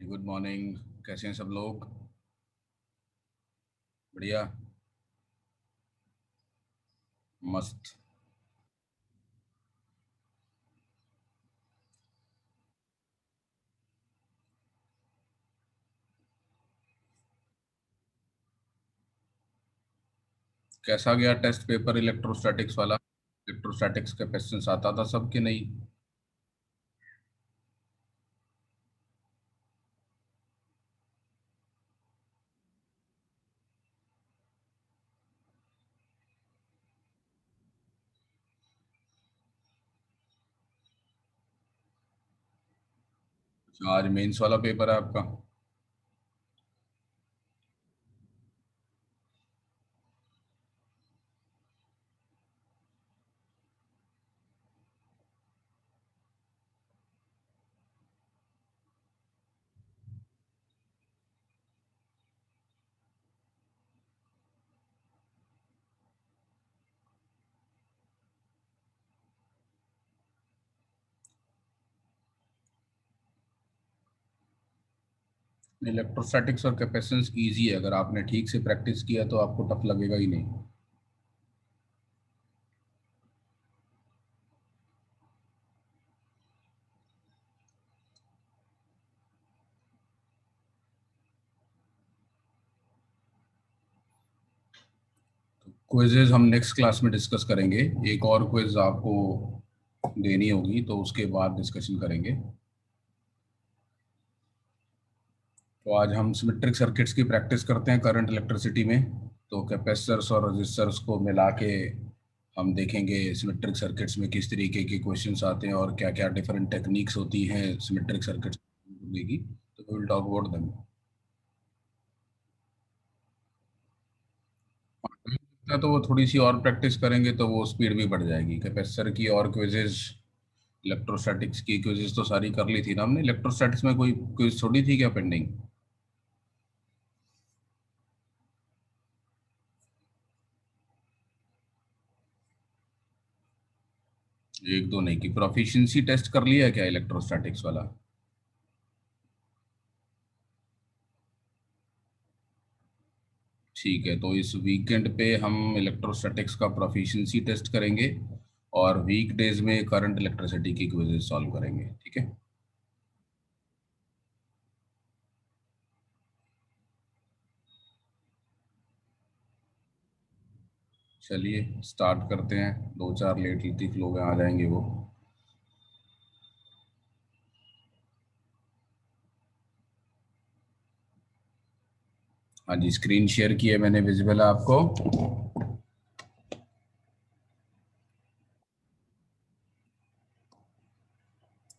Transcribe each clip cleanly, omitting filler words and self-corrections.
Good morning. कैसे हैं सब लोग? बढ़िया। मस्त। कैसा गया टेस्ट पेपर इलेक्ट्रोस्टैटिक्स वाला? इलेक्ट्रोस्टैटिक्स का क्वेश्चंस आता था सबके नहीं? अच्छा, आज मेंस वाला पेपर है आपका? इलेक्ट्रोस्टैटिक्स और कैपेसिटेंस इजी है, अगर आपने ठीक से प्रैक्टिस किया तो आपको टफ लगेगा ही नहीं। क्विजेज हम नेक्स्ट क्लास में डिस्कस करेंगे। एक और क्विज आपको देनी होगी तो उसके बाद डिस्कशन करेंगे। तो आज हम सिमेट्रिक सर्किट्स की प्रैक्टिस करते हैं करंट इलेक्ट्रिसिटी में। तो कैपेसिटर्स और रजिस्टर्स को मिला के हम देखेंगे सिमेट्रिक सर्किट्स में किस तरीके के क्वेश्चंस आते हैं और क्या क्या डिफरेंट टेक्निक्स होती हैं सिमेट्रिक सर्किट्स की। तो we will talk about them. तो वो थोड़ी सी और प्रैक्टिस करेंगे तो वो स्पीड भी बढ़ जाएगी। कैपेसिटर की और क्विजेज, इलेक्ट्रोस्टैटिक्स की क्विजेज तो सारी कर ली थी ना हमने। इलेक्ट्रोस्टैटिक्स में कोई क्विज थोड़ी थी क्या पेंडिंग? एक दो नहीं की प्रोफिशिएंसी टेस्ट कर लिया है क्या इलेक्ट्रोस्टैटिक्स वाला? ठीक है, तो इस वीकेंड पे हम इलेक्ट्रोस्टैटिक्स का प्रोफिशिएंसी टेस्ट करेंगे और वीक डेज में करंट इलेक्ट्रिसिटी की क्विजेज सॉल्व करेंगे, ठीक है? चलिए स्टार्ट करते हैं। दो चार लेट लतीफ लोग आ जाएंगे वो। हाँ जी, स्क्रीन शेयर की है मैंने, विजिबल है आपको?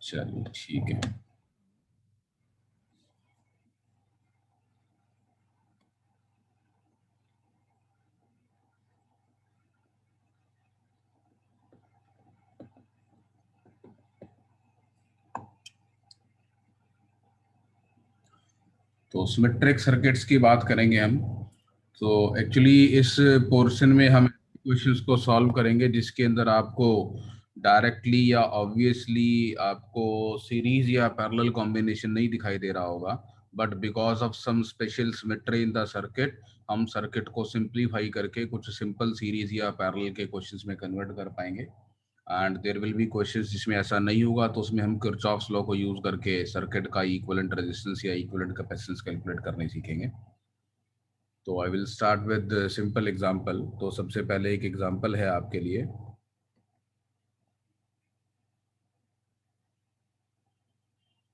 चलिए ठीक है। तो सिमेट्रिक सर्किट्स की बात करेंगे हम। तो एक्चुअली इस पोर्शन में हम क्वेश्चंस को सॉल्व करेंगे जिसके अंदर आपको डायरेक्टली या ऑब्वियसली आपको सीरीज या पैरेलल कॉम्बिनेशन नहीं दिखाई दे रहा होगा, but because of some special symmetry in the circuit हम सर्किट को सिंप्लीफाई करके कुछ सिंपल सीरीज या पैरेलल के क्वेश्चंस में कन्वर्ट कर पाएंगे। And there will be questions जिसमें ऐसा नहीं होगा, तो उसमें हम किरचॉफ्स लॉ को यूज करके सर्किट का इक्विवेलेंट रेजिस्टेंस या इक्विवेलेंट कैपेसिटेंस कैलकुलेट करने सीखेंगे। तो I will start with simple example. तो सबसे पहले एक एग्जांपल है आपके लिए।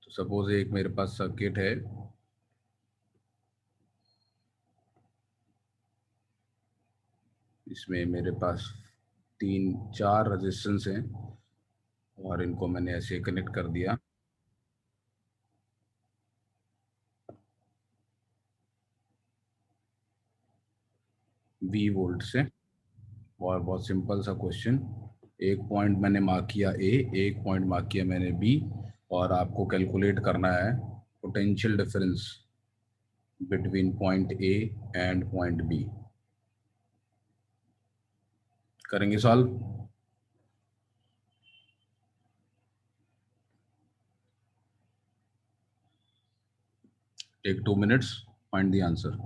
तो सपोज एक मेरे पास सर्किट है, इसमें मेरे पास तीन चार रेजिस्टेंस हैं और इनको मैंने ऐसे कनेक्ट कर दिया V वोल्ट से। और बहुत सिंपल सा क्वेश्चन, एक पॉइंट मैंने मार्क किया ए, एक पॉइंट मार्क किया मैंने बी, और आपको कैलकुलेट करना है potential difference between point A and point B. करेंगे solve. Take 2 minutes, find the answer.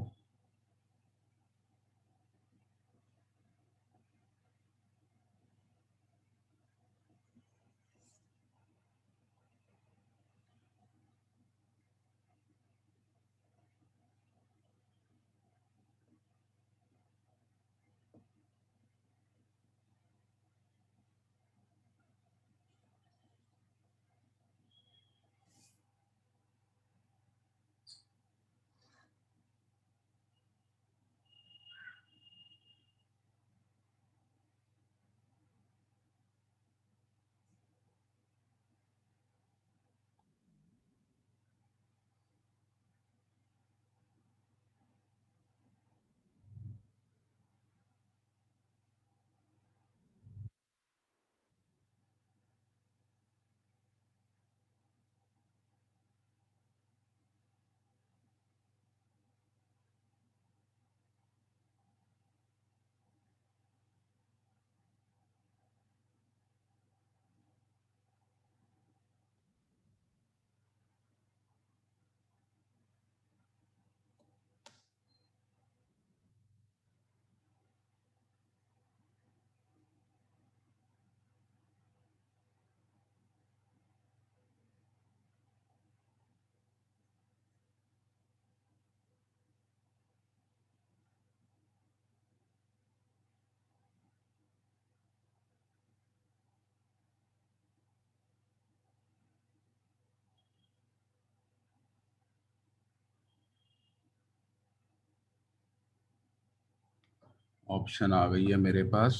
Option आ गई है मेरे पास।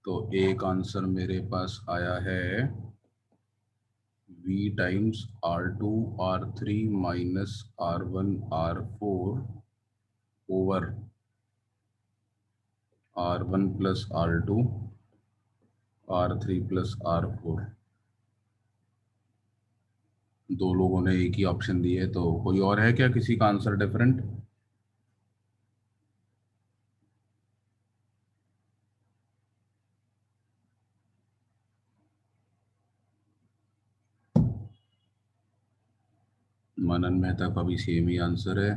तो एक आंसर मेरे पास आया है v times R2 R3 minus R1 R4 over R1 plus R2 R3 plus R4। दो लोगों ने एक ही ऑप्शन दिए है, तो कोई और है क्या, किसी का आंसर डिफरेंट? मनन मेहता का भी सेम ही आंसर है।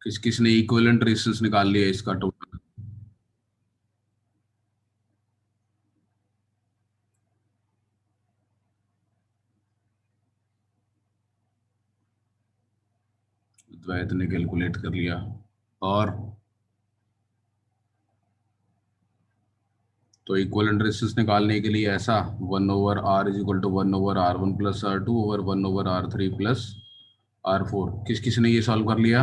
किस किस ने इक्विवेलेंट रेजिस्टेंस निकाल लिया इसका टोटल? द्वैत ने कैलकुलेट कर लिया। और तो इक्विवेलेंट रेजिस्टेंस निकालने के लिए ऐसा 1/R = 1/R1 + R2 over 1/R3 + R4। किस किस ने ये सॉल्व कर लिया?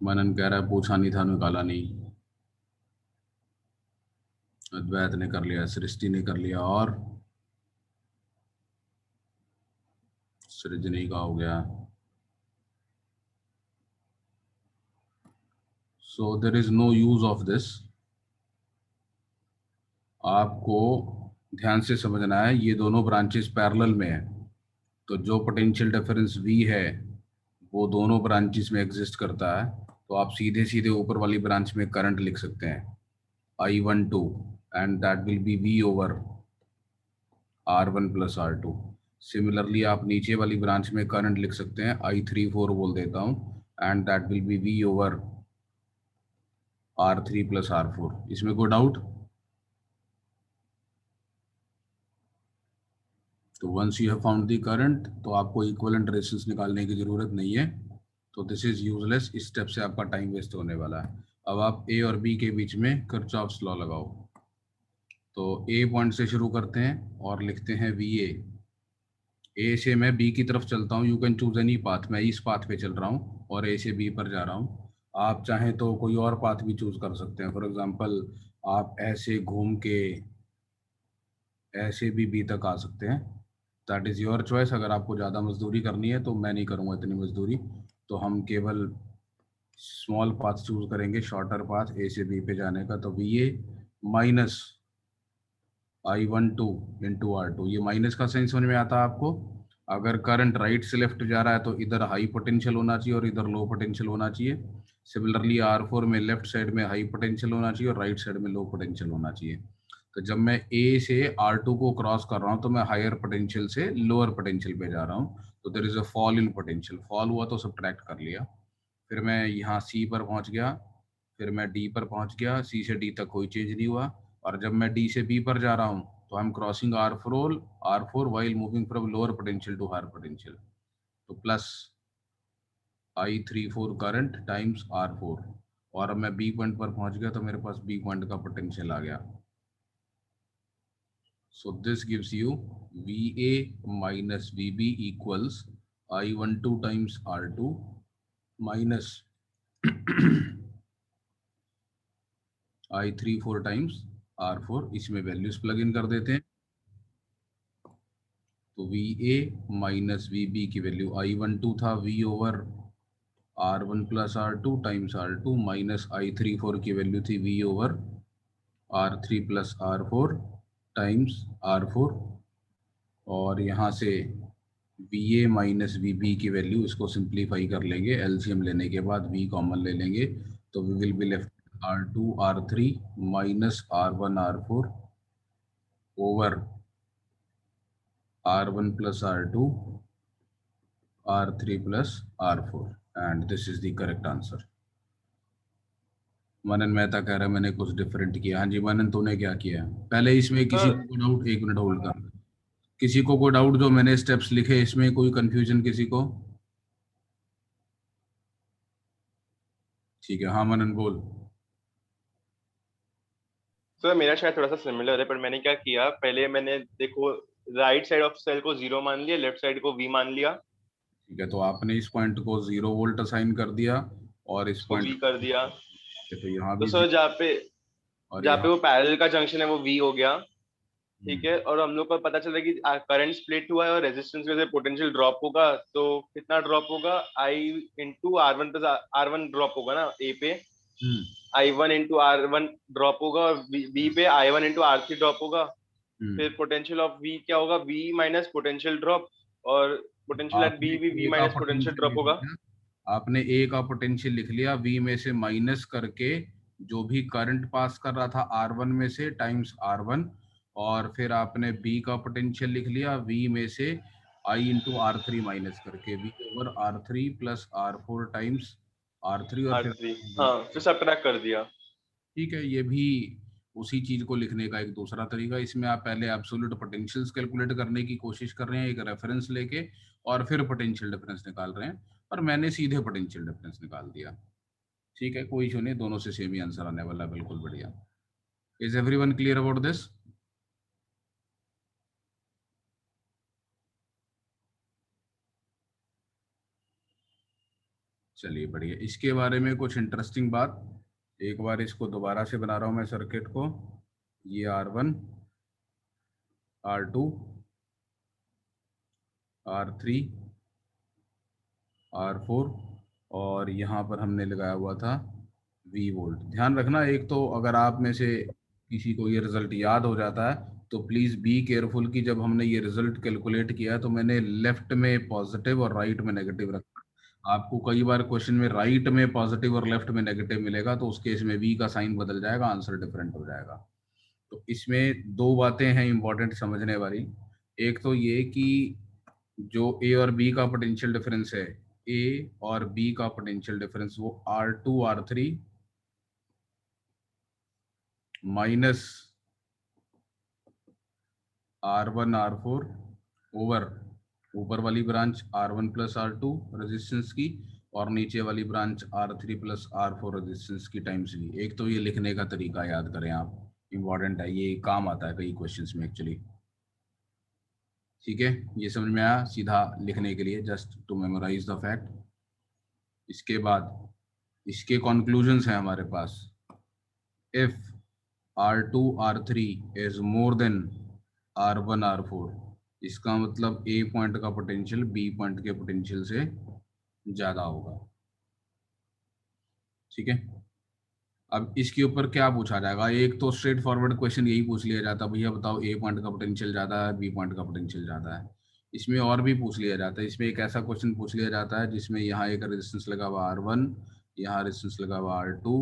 मनन कह रहा है पूछा नहीं था, निकाला नहीं। अद्वैत ने कर लिया, सृष्टि ने कर लिया, और सृजनी का हो गया। So there is no use of this. आपको ध्यान से समझना है, ये दोनों ब्रांचेस पैरेलल में है, तो जो पोटेंशियल डिफरेंस V है वो दोनों ब्रांचेस में एग्जिस्ट करता है। तो आप सीधे सीधे ऊपर वाली ब्रांच में करंट लिख सकते हैं I12, and that will be V over R1 + R2। Similarly आप नीचे वाली ब्रांच में करंट लिख सकते हैं, I34 बोल देता हूँ, and that will be V over R3 + R4। इसमें कोई डाउट? तो once you have found the current, तो आपको इक्विवेलेंट रेजिस्टेंस निकालने की जरूरत नहीं है। तो दिस इज यूजलेस, इस स्टेप से आपका टाइम वेस्ट होने वाला है। अब आप ए और बी के बीच में किरचॉफ्स लॉ लगाओ। तो ए पॉइंट से शुरू करते हैं और लिखते हैं वी ए। ए से मैं बी की तरफ चलता हूँ, you can choose any path, मैं इस पाथ पे चल रहा हूँ और ए से बी पर जा रहा हूँ। आप चाहें तो कोई और पाथ भी चूज कर सकते हैं, फॉर एग्जांपल आप ऐसे घूम के ऐसे भी बी तक आ सकते हैं। That is your choice. अगर आपको ज़्यादा मजदूरी करनी है तो मैं नहीं करूँगा इतनी मजदूरी, तो हम केवल स्मॉल पाथ चूज करेंगे, शॉर्टर पाथ ए से बी पे जाने का। तो वी ए -I12 × R2, ये माइनस का साइन समझ में आता है आपको? अगर करंट राइट से लेफ्ट जा रहा है तो इधर हाई पोटेंशियल होना चाहिए और इधर लो पोटेंशियल होना चाहिए। सिमिलरली R4 में लेफ्ट साइड में हाई पोटेंशियल होना चाहिए और राइट साइड में लो पोटेंशियल होना चाहिए। तो जब मैं A से R2 को क्रॉस कर रहा हूँ तो मैं हायर पोटेंशियल से लोअर पोटेंशियल पे जा रहा हूँ, तो there is a fall in potential. Fall हुआ तो सब्ट्रैक्ट कर लिया। फिर मैं यहाँ C पर पहुँच गया, फिर मैं D पर पहुँच गया, C से D तक कोई चेंज नहीं हुआ। और जब मैं D से B पर जा रहा हूँ तो I am crossing R4 while moving from lower potential to higher potential, तो plus I34 current times R4। और अब मैं B पॉइंट पर पहुंच गया तो मेरे पास B पॉइंट का पोटेंशियल आ गया। So this gives you VA minus VB equals I12 times R2 minus I34 times R4। इसमें वैल्यूज प्लग इन कर देते हैं, तो VA माइनस VB की वैल्यू I12 था V over R1 plus R2 times R2 minus I34 की value थी V over R3 plus R4 times R4। और यहाँ से VA माइनस VB की वैल्यू, इसको सिंप्लीफाई कर लेंगे, एलसीएम लेने के बाद V कॉमन ले लेंगे, तो we will be left R2 R3 minus R1 R4 over R1 plus R2 R3 plus R4, and this is the correct answer. Manan Mehta कह रहा है मैंने कुछ डिफरेंट किया। हाँ जी मनन, तूने क्या किया? पहले इसमें किसी सर को डाउट, एक मिनट होल्ड कर, किसी को कोई डाउट जो मैंने स्टेप्स लिखे इसमें कोई कंफ्यूजन किसी को? ठीक है, हाँ मनन बोल। सर मेरा शायद थोड़ा सा सिमिलर है, पर मैंने क्या किया, पहले मैंने देखो राइट साइड ऑफ सेल को 0 मान लिया, लेफ्ट साइड को V मान लिया, ठीक है, तो आपने इस पॉइंट को 0 वोल्ट असाइन कर दिया और इस इसको पॉइंट V कर दिया। तो यहाँ तो भी सर जहाँ पे और जहाँ पे यहाँ। वो पैरेलल का जंक्शन है वो V हो गया। ठीक हम्म, है, और हम लोग को पता चला कि करंट स्प्लिट हुआ है और रेजिस्टेंस में से पोटेंशियल ड्रॉप होगा, तो कितना ड्रॉप होगा, I into R1 plus R1 drop होगा ना A पे, हम्म, I1 इंटू R1 ड्रॉप होगा, और B पे I1 इंटू R3 ड्रॉप होगा। फिर हम्म। पोटेंशियल ऑफ V क्या होगा, V माइनस पोटेंशियल ड्रॉप, और पोटेंशियल एट आपने B भी V ए का माइनस पोटेंशियल पोटेंशियल ड्रॉप लिख होगा। लिया, आपने ए का पोटेंशियल लिख लिया, वी में से माइनस करके जो भी करंट पास कर रहा था R1 में से टाइम्स R1, और फिर आपने बी का पोटेंशियल लिख लिया वी में से आई इंटू R3 माइनस करके V over R3 plus R4 times R3, और फिर R3, हाँ फिर सबट्रैक्ट कर दिया। ठीक है। ये भी उसी चीज को लिखने का एक दूसरा तरीका। इसमें आप पहले एब्सोल्यूट पोटेंशियल्स कैलकुलेट करने की कोशिश कर रहे हैं एक रेफरेंस लेके, और फिर पोटेंशियल डिफरेंस निकाल रहे हैं, और मैंने सीधे पोटेंशियल डिफरेंस निकाल दिया। ठीक है, कोई इशू नहीं, दोनों से सेम ही आंसर आने वाला है, बिल्कुल बढ़िया। Is everyone clear about this? चलिए बढ़िया। इसके बारे में कुछ इंटरेस्टिंग बात, एक बार इसको दोबारा से बना रहा हूं मैं सर्किट को। ये R1 R2 R3 R4, और यहाँ पर हमने लगाया हुआ था V वोल्ट। ध्यान रखना, एक तो अगर आप में से किसी को ये रिजल्ट याद हो जाता है तो प्लीज बी केयरफुल कि जब हमने ये रिजल्ट कैलकुलेट किया है तो मैंने लेफ्ट में पॉजिटिव और राइट में नेगेटिव रखा। आपको कई बार क्वेश्चन में राइट में पॉजिटिव और लेफ्ट में नेगेटिव मिलेगा, तो उस केस में वी का साइन बदल जाएगा, आंसर डिफरेंट हो जाएगा। तो इसमें दो बातें हैं इंपॉर्टेंट समझने वाली। एक तो ये कि जो ए और बी का पोटेंशियल डिफरेंस है, ए और बी का पोटेंशियल डिफरेंस वो R2 R3 minus R1 R4 over ऊपर वाली branch R1 plus R2 resistance की, और नीचे वाली branch R3 plus R4 resistance की टाइम्स भी। एक तो ये लिखने का तरीका याद करें आप, इंपॉर्टेंट है, ये काम आता है कई क्वेश्चंस में एक्चुअली। ठीक है, ये समझ में आया, सीधा लिखने के लिए just to memorise the fact. इसके बाद इसके कंक्लूजन्स हैं हमारे पास। If R2 R3 is more than R1 R4, इसका मतलब ए पॉइंट का पोटेंशियल बी पॉइंट के पोटेंशियल से ज्यादा होगा। ठीक है, अब इसके ऊपर क्या पूछा जाएगा? एक तो स्ट्रेट फॉरवर्ड क्वेश्चन यही पूछ लिया जाता, भैया बताओ ए पॉइंट का पोटेंशियल ज्यादा है बी पॉइंट का पोटेंशियल ज्यादा है। इसमें और भी पूछ लिया जाता है। इसमें एक ऐसा क्वेश्चन पूछ लिया जाता है जिसमें यहाँ एक रेजिस्टेंस लगा हुआ R1, यहाँ रेजिस्टेंस लगा हुआ R2,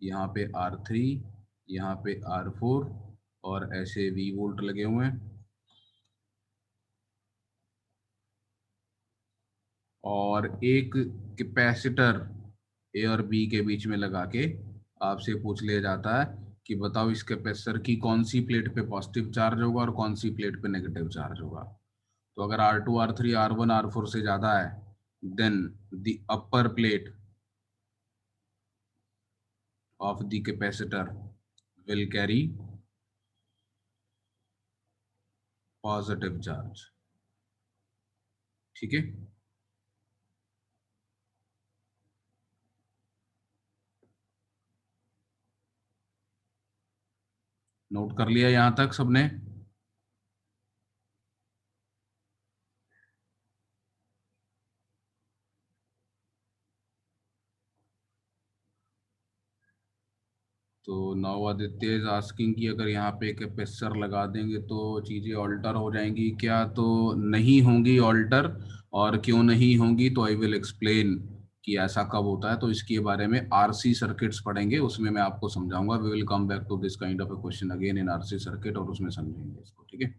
यहाँ पे R3, यहाँ पे R4 और ऐसे V वोल्ट लगे हुए हैं, और एक कैपेसिटर ए और बी के बीच में लगा के आपसे पूछ लिया जाता है कि बताओ इस कैपेसिटर की कौन सी प्लेट पे पॉजिटिव चार्ज होगा और कौन सी प्लेट पे नेगेटिव चार्ज होगा। तो अगर R2, R3, R1, R4 से ज्यादा है, then the upper plate of the capacitor will carry positive charge. ठीक है, नोट कर लिया यहां तक सबने? तो नाउ आदित्य इज आस्किंग कि अगर यहाँ पे कैपेसिटर लगा देंगे तो चीज़ें ऑल्टर हो जाएंगी क्या? तो नहीं होंगी ऑल्टर, और क्यों नहीं होंगी तो आई विल एक्सप्लेन कि ऐसा कब होता है। तो इसके बारे में आरसी सर्किट्स पढ़ेंगे, उसमें मैं आपको समझाऊंगा। We will come back to this kind of a question again in RC circuit, और उसमें समझेंगे इसको। ठीक है,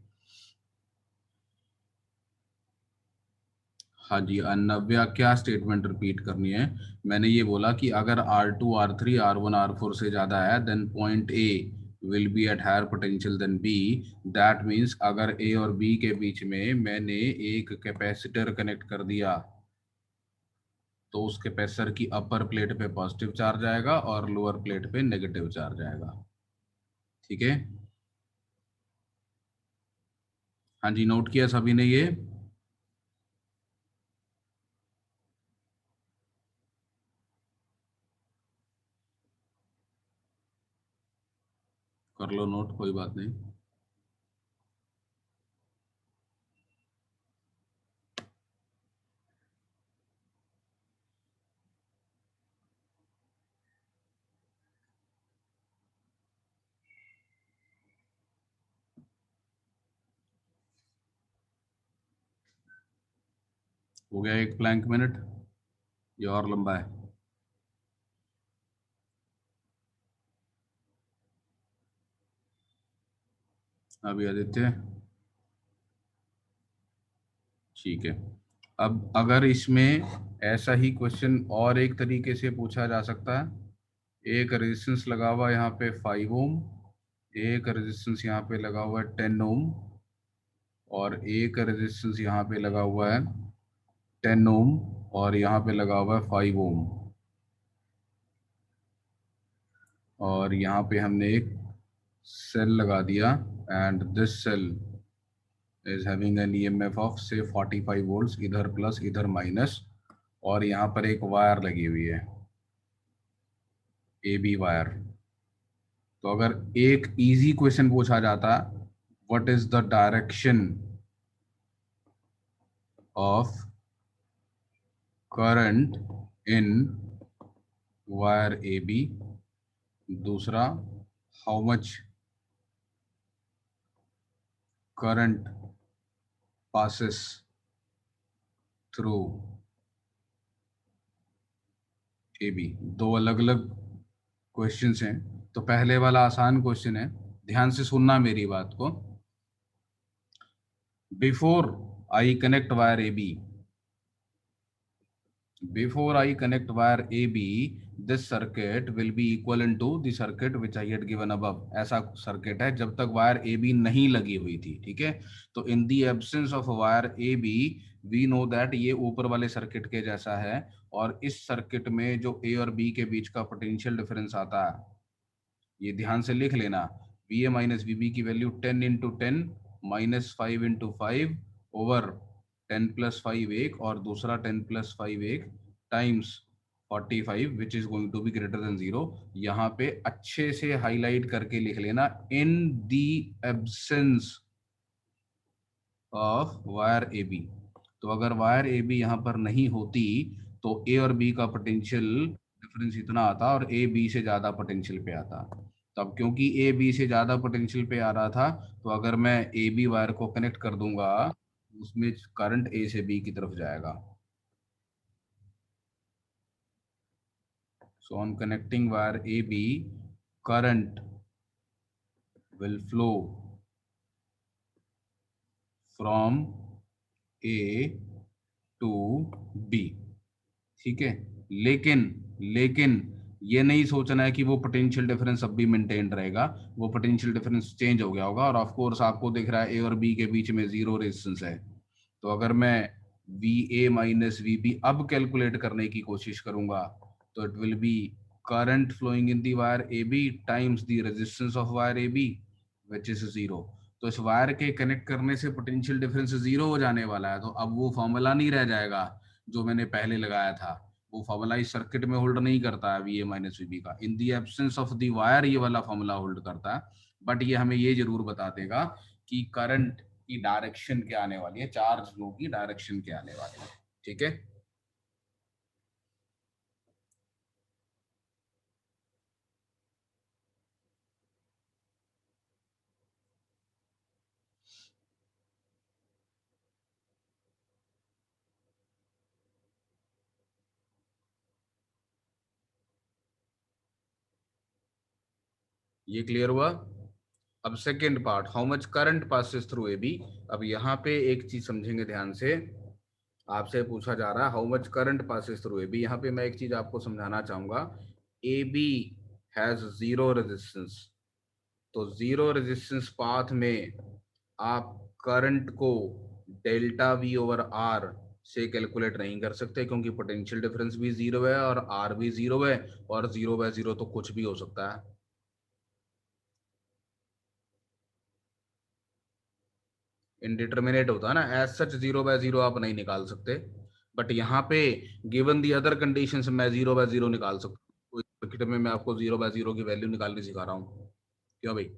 हाँ जी नव्या, क्या स्टेटमेंट रिपीट करनी है? मैंने ये बोला कि अगर R2, R3, R1, R4 से ज्यादा है then point A will be at higher potential than B. That means अगर ए और बी के बीच में मैंने एक कैपेसिटर कनेक्ट कर दिया तो उस कैपेसिटर की अपर प्लेट पे पॉजिटिव चार्ज आएगा और लोअर प्लेट पे नेगेटिव चार्ज आएगा। ठीक है, हाँ जी, नोट किया सभी ने ये? कर लो नोट, कोई बात नहीं। हो गया एक प्लैंक मिनट, ये और लंबा है? अभी आदित्य, ठीक है। अब अगर इसमें ऐसा ही क्वेश्चन और एक तरीके से पूछा जा सकता है, एक रेजिस्टेंस लगा हुआ है यहाँ पे 5 ओम, एक रेजिस्टेंस यहाँ पे लगा हुआ है 10 ओम, और एक रेजिस्टेंस यहाँ पे लगा हुआ है 10 ओम, और यहाँ पे लगा हुआ है 5 ओम, और यहाँ पे हमने एक सेल लगा दिया, and this cell is having an EMF of say 45 volts, इधर प्लस इधर माइनस, और यहाँ पर एक वायर लगी हुई है, ए बी वायर। तो अगर एक इजी क्वेश्चन पूछा जाता, what is the direction of current in wire A B, दूसरा how much current passes through A B, दो अलग अलग क्वेश्चंस हैं। तो पहले वाला आसान क्वेश्चन है, ध्यान से सुनना मेरी बात को। Before I connect wire A B, before I connect wire AB, this circuit will be equivalent to the circuit which I had given above। ऐसा सर्किट है जब तक वायर AB नहीं लगी हुई थी। ठीक है, तो in the absence of wire AB we know that ये ऊपर वाले सर्किट के जैसा है, और इस सर्किट में जो A और B के बीच का पोटेंशियल डिफरेंस आता है, ये ध्यान से लिख लेना, V A minus V B की वैल्यू 10 × 10 -5 × 5 ओवर 10 + 5 एक, और दूसरा 10 + 5 एक times 45 which is going to be greater than 0। यहाँ पे अच्छे से हाईलाइट करके लिख लेना, in the absence of wire A B. तो अगर वायर ए बी यहाँ पर नहीं होती तो ए और बी का पोटेंशियल डिफरेंस इतना आता और ए बी से ज्यादा पोटेंशियल पे आता। तब क्योंकि ए बी से ज्यादा पोटेंशियल पे आ रहा था, तो अगर मैं ए बी वायर को कनेक्ट कर दूंगा उसमें करंट ए से बी की तरफ जाएगा. So on connecting wire AB, current will flow from A to B. ठीक है. लेकिन लेकिन ये नहीं सोचना है कि वो पोटेंशियल डिफरेंस अब भी मेंटेन रहेगा. वो पोटेंशियल डिफरेंस चेंज हो गया होगा, और ऑफ कोर्स आपको दिख रहा है ए और बी के बीच में जीरो रेजिस्टेंस है. तो अगर मैं V A minus V B अब कैलकुलेट करने की कोशिश करूंगा, तो it will be current flowing in the wire A B times the resistance of wire A B which is zero. तो इस वायर के कनेक्ट करने से पोटेंशियल डिफरेंस जीरो हो जाने वाला है. तो अब वो फॉर्मूला नहीं रह जाएगा जो मैंने पहले लगाया था. वो फॉर्मूला इस सर्किट में होल्ड नहीं करता है V A minus V B का. In the absence of the wire ये वाला फॉर्मूला होल्ड करता है. बट ये हमें ये जरूर बता देगा कि करंट की डायरेक्शन क्या आने वाली है, चार्ज फ्लो की डायरेक्शन क्या आने वाली है. ठीक है. ये क्लियर हुआ. अब second part, how much current passes through A B. अब यहाँ पे एक चीज समझेंगे ध्यान से. आपसे पूछा जा रहा है how much current passes through A B. यहाँ पे मैं एक चीज आपको समझाना चाहूंगा. A B has zero resistance. तो जीरो रेजिस्टेंस पाथ में आप करंट को डेल्टा वी ओवर आर से कैलकुलेट नहीं कर सकते, क्योंकि पोटेंशियल डिफरेंस भी जीरो है और आर भी जीरो है. और जीरो बाय जीरो तो कुछ भी हो सकता है. इनडिटर्मिनेट होता है ना, as such zero by zero आप नहीं निकाल सकते. बट यहाँ पे गिवन दी अदर कंडीशंस मैं जीरो बाय जीरो निकाल सकता हूँ. सर्किट में मैं आपको जीरो बाय जीरो की वैल्यू निकालनी सिखा रहा हूँ. क्यों भाई?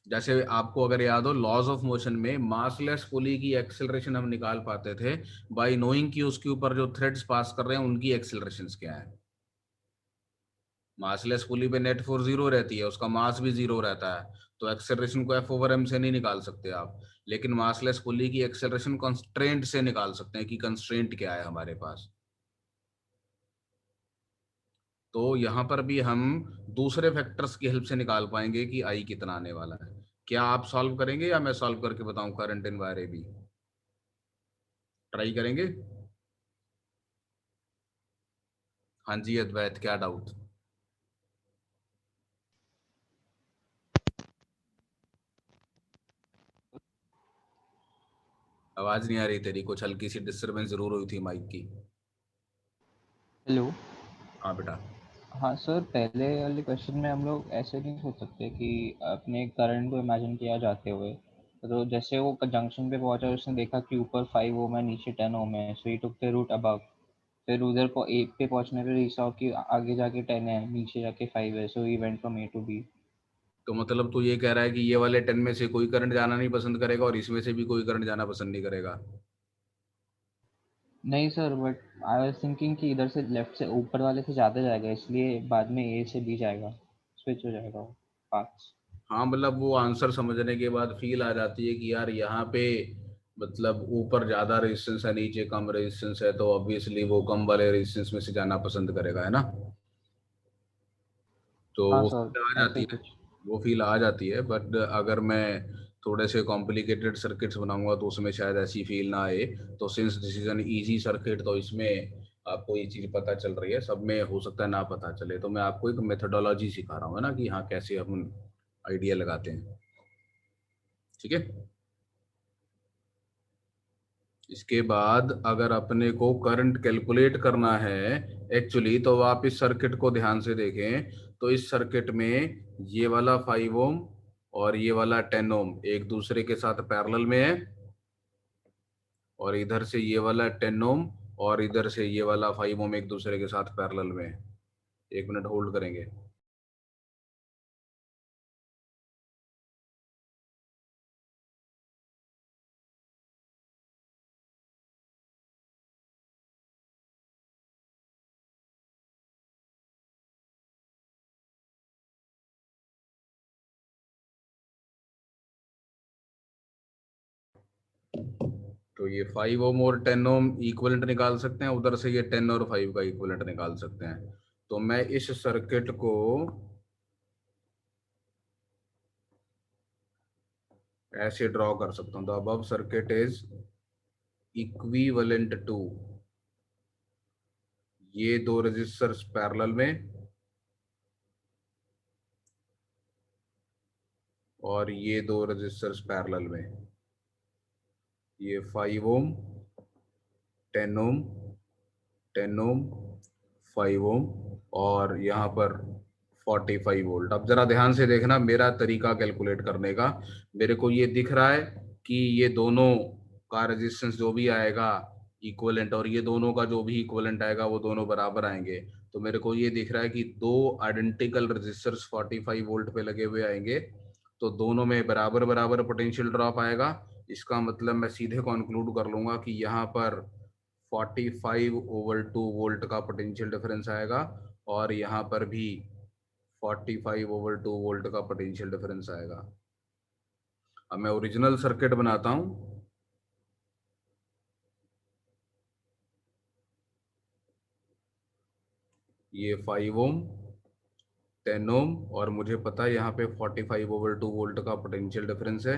जैसे आपको अगर याद हो, लॉज ऑफ मोशन में मासलेस पुली की एक्सेलरेशन हम निकाल पाते थे बाय नोइंग कि उसके ऊपर जो थ्रेड्स पास कर रहे हैं उनकी एक्सेलरेशंस क्या है. मासलेस पुली पे नेट फोर्स जीरो रहती है, उसका मास भी जीरो रहता है. तो एक्सेलरेशन को एफ ओवर एम से नहीं निकाल सकते आप. लेकिन मासलेस पुली की एक्सेलरेशन कंस्ट्रेंट से निकाल सकते हैं कि कंस्ट्रेंट क्या है हमारे पास. तो यहाँ पर भी हम दूसरे फैक्टर्स की हेल्प से निकाल पाएंगे कि आई कितना आने वाला है. क्या आप सॉल्व करेंगे या मैं सॉल्व करके बताऊं current in wire A B? Try करेंगे. हाँ जी अद्वैत, क्या डाउट? आवाज नहीं आ रही तेरी, कुछ हल्की सी डिस्टरबेंस जरूर हुई थी माइक की. हेलो. हाँ बेटा. हाँ सर, पहले वाले क्वेश्चन में हम लोग ऐसे नहीं सोच सकते कि अपने करंट को इमेजिन किया जाते हुए. तो जैसे वो जंक्शन पे पहुंचा, उसने देखा कि ऊपर 5 ओम है, नीचे 10 ओम है, so he took the root above. फिर उधर को ए पे पहुंचने पे ही saw कि आगे जाके 10 है, नीचे जाके 5 है, so he went from A to B. तो मतलब तू ये कह रहा है कि ये वाले 10 में से कोई करंट जाना नहीं पसंद करेगा और इसमें से भी कोई करंट जाना पसंद नहीं करेगा? नहीं sir, but I was thinking कि इधर से लेफ्ट से ऊपर वाले से ज़्यादा जाएगा, इसलिए बाद में ए से बी जाएगा, स्विच हो जाएगा वो पाथ्स. हाँ, मतलब वो आंसर समझने के बाद फील आ जाती है कि यार यहाँ पे मतलब ऊपर ज्यादा रेजिस्टेंस है, नीचे कम रेजिस्टेंस है, तो ऑब्वियसली वो कम वाले रेजिस्टेंस में से जाना पसंद करेगा, है ना. तो हाँ वो सर, फील आ ऐसा जाती ही है. कुछ. वो फील आ जाती है, बट अगर मैं थोड़े से कॉम्प्लिकेटेड सर्किट्स बनाऊंगा तो उसमें शायद ऐसी फील ना आए. तो since this is an easy circuit, तो इसमें आपको ये चीज पता चल रही है, सब में हो सकता है ना पता चले. तो मैं आपको एक मेथोडोलॉजी सिखा रहा हूँ, है ना, कि हाँ कैसे हम आइडिया लगाते हैं. ठीक है. इसके बाद अगर अपने को करंट कैलकुलेट करना है एक्चुअली, तो आप इस सर्किट को ध्यान से देखें. तो इस सर्किट में ये वाला 5 ओम और ये वाला 10 ओम एक दूसरे के साथ पैरेलल में है. और इधर से ये वाला 10 ओम और इधर से ये वाला 5 ओम एक दूसरे के साथ पैरेलल में है. एक मिनट होल्ड करेंगे. तो ये 5 ओम और 10 ओम इक्विवेलेंट निकाल सकते हैं, उधर से ये 10 और 5 का इक्विवेलेंट निकाल सकते हैं। तो मैं इस सर्किट को ऐसे ड्रॉ कर सकता हूँ। The above circuit is equivalent to, ये दो रेजिस्टर्स पैरेलल में और ये दो रेजिस्टर्स पैरेलल में, ये 5 ओम 10 ओम 10 ओम 5 ओम और यहाँ पर 45 वोल्ट। अब जरा ध्यान से देखना मेरा तरीका कैलकुलेट करने का। मेरे को ये दिख रहा है कि ये दोनों का रेजिस्टेंस जो भी आएगा इक्विवेलेंट, और ये दोनों का जो भी इक्विवेलेंट आएगा वो दोनों बराबर आएंगे। तो मेरे को ये दिख रहा है कि दो आइडेंटिकल रेजिस्टर्स 45 वोल्ट पे लगे हुए आएंगे, तो दोनों में बराबर बराबर पोटेंशियल ड्रॉप आएगा। इसका मतलब मैं सीधे कंक्लूड कर लूंगा कि यहाँ पर 45/2 वोल्ट का पोटेंशियल डिफरेंस आएगा और यहाँ पर भी 45/2 वोल्ट का पोटेंशियल डिफरेंस आएगा। अब मैं ओरिजिनल सर्किट बनाता हूँ। ये 5 ओम 10 ओम और मुझे पता है यहाँ पे 45/2 वोल्ट का पोटेंशियल डिफरेंस है।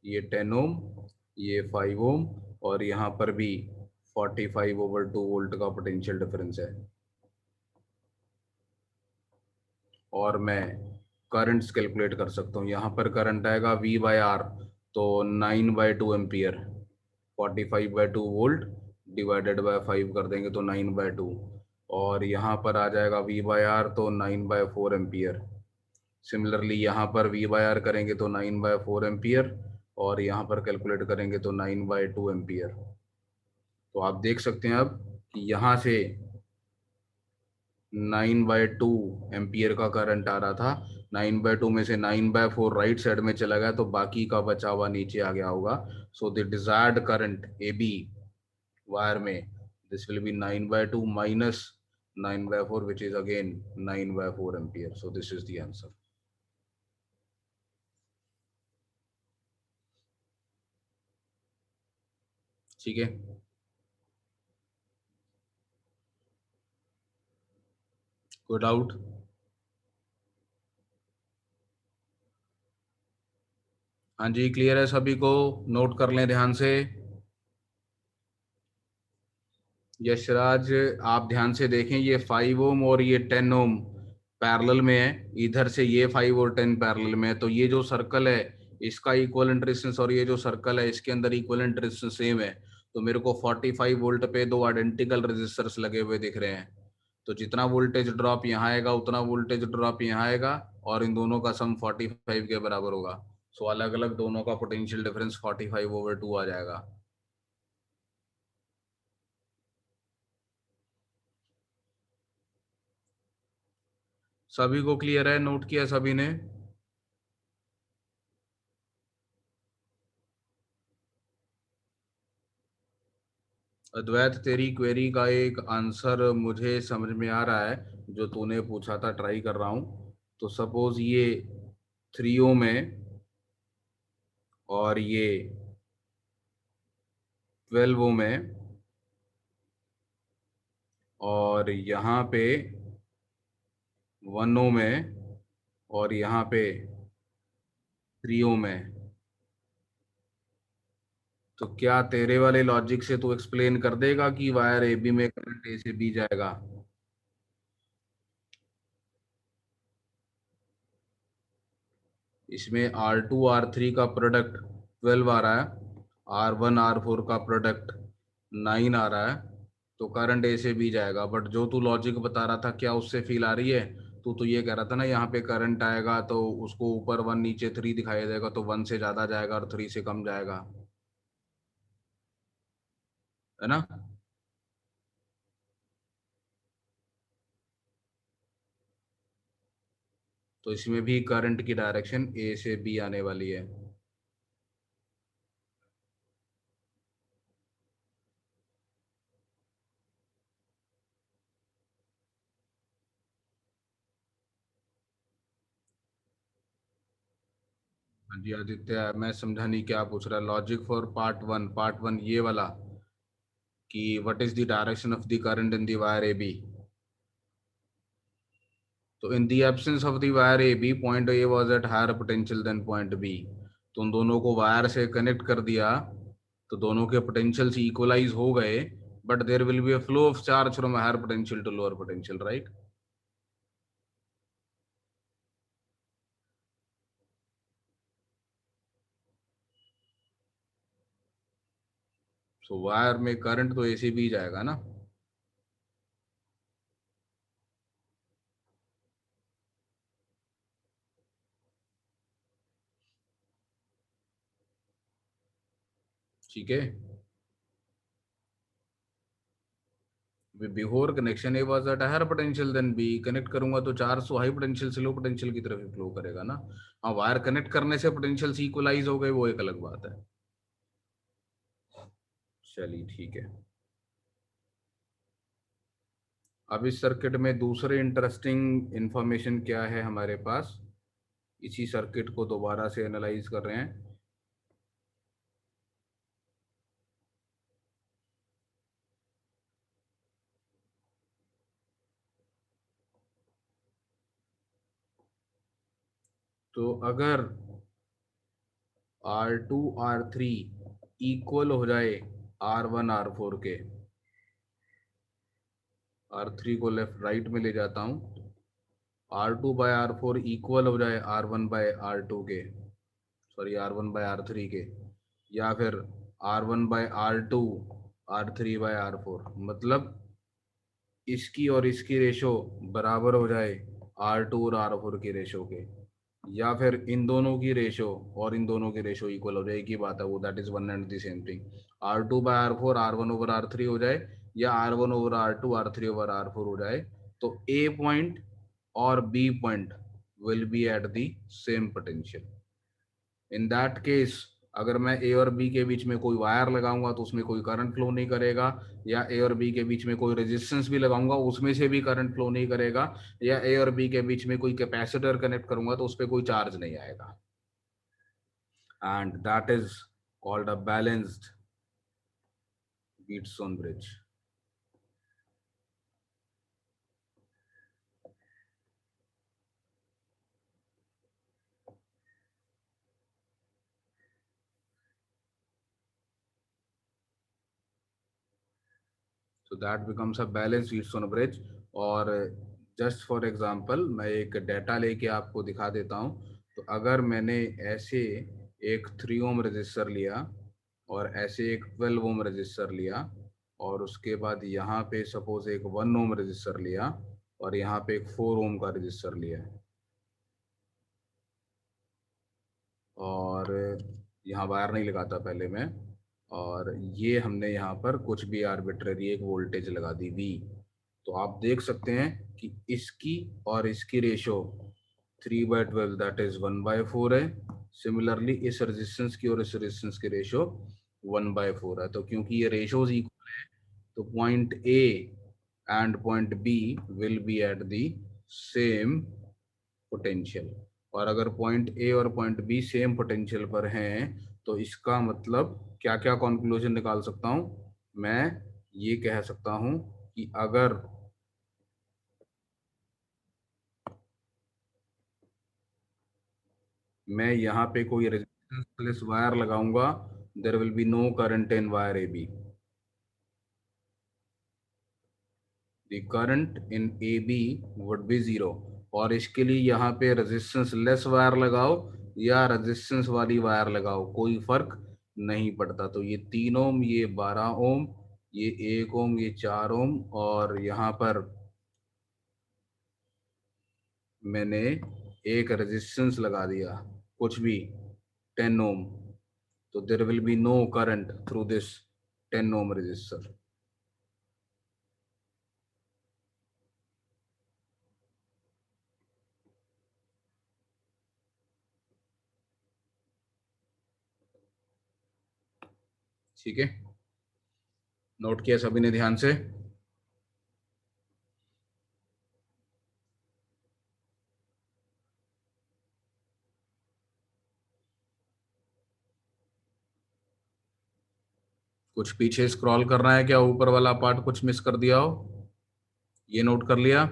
ये 10 ओम, ये 5 ओम और यहाँ पर भी 45/2 वोल्ट का पोटेंशियल डिफरेंस है। और मैं करंट्स कैलकुलेट कर सकता हूँ। यहाँ पर करंट आएगा V/R, तो 9/2 एम्पियर। 45/2 वोल्ट डिवाइडेड बाय 5 कर देंगे तो 9/2, और यहाँ पर आ जाएगा V/R तो 9/4 एम्पियर। सिमिलरली यहाँ पर V/R करेंगे तो 9/4 एम्पियर और यहाँ पर कैलकुलेट करेंगे तो 9/2 एम्पियर। तो आप देख सकते हैं अब कि यहाँ से 9/2 एम्पियर का करंट आ रहा था। 9/2 में से 9/4 राइट साइड में चला गया, तो बाकी का बचा हुआ नीचे आ गया होगा। So the desired current A B wire में, this will be 9/2 minus 9/4 which is again 9/4 ampere. So this is the answer. ठीक है, कोई डाउट? हाँ जी, क्लियर है सभी को? नोट कर लें ध्यान से। यशराज, आप ध्यान से देखें, ये 5 ओम और ये 10 ओम पैरेलल में है, इधर से ये 5 और 10 पैरेलल में है, तो ये जो सर्कल है इसका इक्विवेलेंट रेजिस्टेंस और ये जो सर्कल है इसके अंदर इक्विवेलेंट रेजिस्टेंस सेम है। तो मेरे को 45 वोल्ट पे दो आइडेंटिकल रेजिस्टर्स लगे हुए दिख रहे हैं, तो जितना वोल्टेज ड्रॉप यहाँ आएगा उतना वोल्टेज ड्रॉप यहाँ आएगा और इन दोनों का सम 45 के बराबर होगा। सो अलग अलग दोनों का पोटेंशियल डिफरेंस 45/2 आ जाएगा। सभी को क्लियर है? नोट किया सभी ने? अद्वैत, तेरी क्वेरी का एक आंसर मुझे समझ में आ रहा है, जो तूने पूछा था ट्राई कर रहा हूँ। तो सपोज ये 3 ओम है और ये 12 ओम है और यहाँ पे 1 ओम है और यहाँ पे 3 ओम है। तो क्या तेरे वाले लॉजिक से तू एक्सप्लेन कर देगा कि वायर ए बी में करंट ए से बी जाएगा? इसमें R2 R3 का प्रोडक्ट 12 आ रहा है, R1 R4 का प्रोडक्ट 9 आ रहा है, तो करंट ए से बी जाएगा। बट जो तू लॉजिक बता रहा था, क्या उससे फील आ रही है? तू तो ये कह रहा था ना, यहाँ पे करंट आएगा तो उसको ऊपर 1 नीचे 3 दिखाई देगा, तो 1 से ज्यादा जाएगा और 3 से कम जाएगा, है ना? तो इसमें भी करंट की डायरेक्शन ए से बी आने वाली है। हाँ जी आदित्य, मैं समझा नहीं क्या पूछ रहा है। लॉजिक फॉर पार्ट वन ये वाला कि what is the direction of the current in the wire A B. तो in the absence of the wire A B, point A was at higher potential than point B. तो उन दोनों को wire से connect कर दिया तो दोनों के पोटेंशियल्स इक्वलाइज हो गए, but there will be a flow of charge from higher potential to lower potential, right. So wire में करंट तो ऐसे भी जाएगा ना। ठीक है, before connection A was at higher potential than B, connect करूंगा तो चार्ज तो हाई पोटेंशियल से लो पोटेंशियल की तरफ फ्लो करेगा ना। हाँ, वायर कनेक्ट करने से पोटेंशियल इक्वलाइज हो गए, वो एक अलग बात है। चलिए ठीक है। अब इस सर्किट में दूसरे इंटरेस्टिंग इंफॉर्मेशन क्या है हमारे पास, इसी सर्किट को दोबारा से एनालाइज कर रहे हैं। तो अगर R2 R3 इक्वल हो जाए R1 R4 के, R3 को लेफ्ट राइट में ले जाता हूं, R2/R4 इक्वल हो जाए R1/R2 के, सॉरी R1/R3 के, या फिर R1/R2 R3/R4, मतलब इसकी और इसकी रेशो बराबर हो जाए R2 और R4 की रेशो के, या फिर इन दोनों की रेशो और इन दोनों की रेशो इक्वल हो जाए, एक ही बात है वो, that is one and the same thing. R2/R4 R1/R3 हो जाए, या R1/R2 R3/R4 हो जाए, तो ए पॉइंट और B point will be at the same potential. In that case अगर मैं ए और बी के बीच में कोई वायर लगाऊंगा तो उसमें कोई करंट फ्लो नहीं करेगा, या ए और बी के बीच में कोई रेजिस्टेंस भी लगाऊंगा उसमें से भी करंट फ्लो नहीं करेगा, या ए और बी के बीच में कोई कैपेसिटर कनेक्ट करूंगा तो उस पर कोई चार्ज नहीं आएगा। And that is called a balanced Wheatstone bridge. so that becomes a balanced Wheatstone bridge। और जस्ट फॉर एग्जांपल मैं एक डेटा लेके आपको दिखा देता हूँ। तो अगर मैंने ऐसे एक 3 ओम रजिस्टर लिया और ऐसे एक 12 ओम रजिस्टर लिया, और उसके बाद यहाँ पे सपोज एक 1 ओम रजिस्टर लिया, और यहाँ पे एक 4 ओम का रजिस्टर लिया, और यहाँ वायर नहीं लगाता पहले मैं, और ये हमने यहाँ पर कुछ भी आर्बिट्ररी एक वोल्टेज लगा दी V। तो आप देख सकते हैं कि इसकी और इसकी रेशो 3/12 दैट इज 1/4 है। सिमिलरली इस रेजिस्टेंस की और इस रेजिस्टेंस की रेशो 1/4 है। तो क्योंकि ये रेशोज इक्वल है, तो point A and point B will be at the same potential. और अगर पॉइंट ए और पॉइंट बी सेम पोटेंशियल पर हैं, तो इसका मतलब क्या क्या कंक्लूजन निकाल सकता हूं मैं, ये कह सकता हूं कि अगर मैं यहाँ पे कोई रेजिस्टेंस वायर लगाऊंगा, there will be no current in wire A B. The current in A B would be zero. और इसके लिए यहाँ पे रेजिस्टेंस लेस वायर लगाओ या रेजिस्टेंस वाली वायर लगाओ, कोई फर्क नहीं पड़ता। तो ये 3 ओम, ये 12 ओम, ये 1 ओम, ये 4 ओम, और यहाँ पर मैंने एक रेजिस्टेंस लगा दिया कुछ भी 10 ओम, तो there will be no current through this 10 ohm resistor. ठीक है, नोट किया सभी ने ध्यान से। कुछ पीछे स्क्रॉल करना है क्या, ऊपर वाला पार्ट कुछ मिस कर दिया हो, ये नोट कर लिया?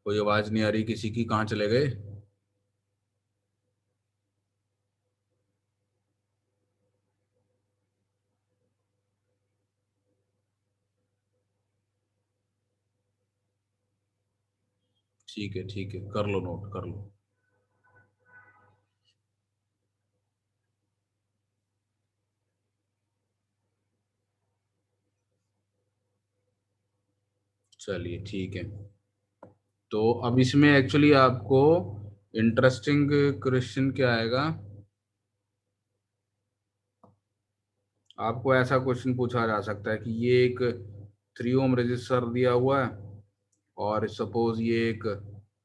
कोई आवाज नहीं आ रही किसी की, कहाँ चले गए? ठीक है, कर लो, नोट कर लो। चलिए ठीक है। तो अब इसमें एक्चुअली आपको इंटरेस्टिंग क्वेश्चन क्या आएगा, आपको ऐसा क्वेश्चन पूछा जा सकता है कि ये एक 3 ओम रजिस्टर दिया हुआ है, और सपोज ये एक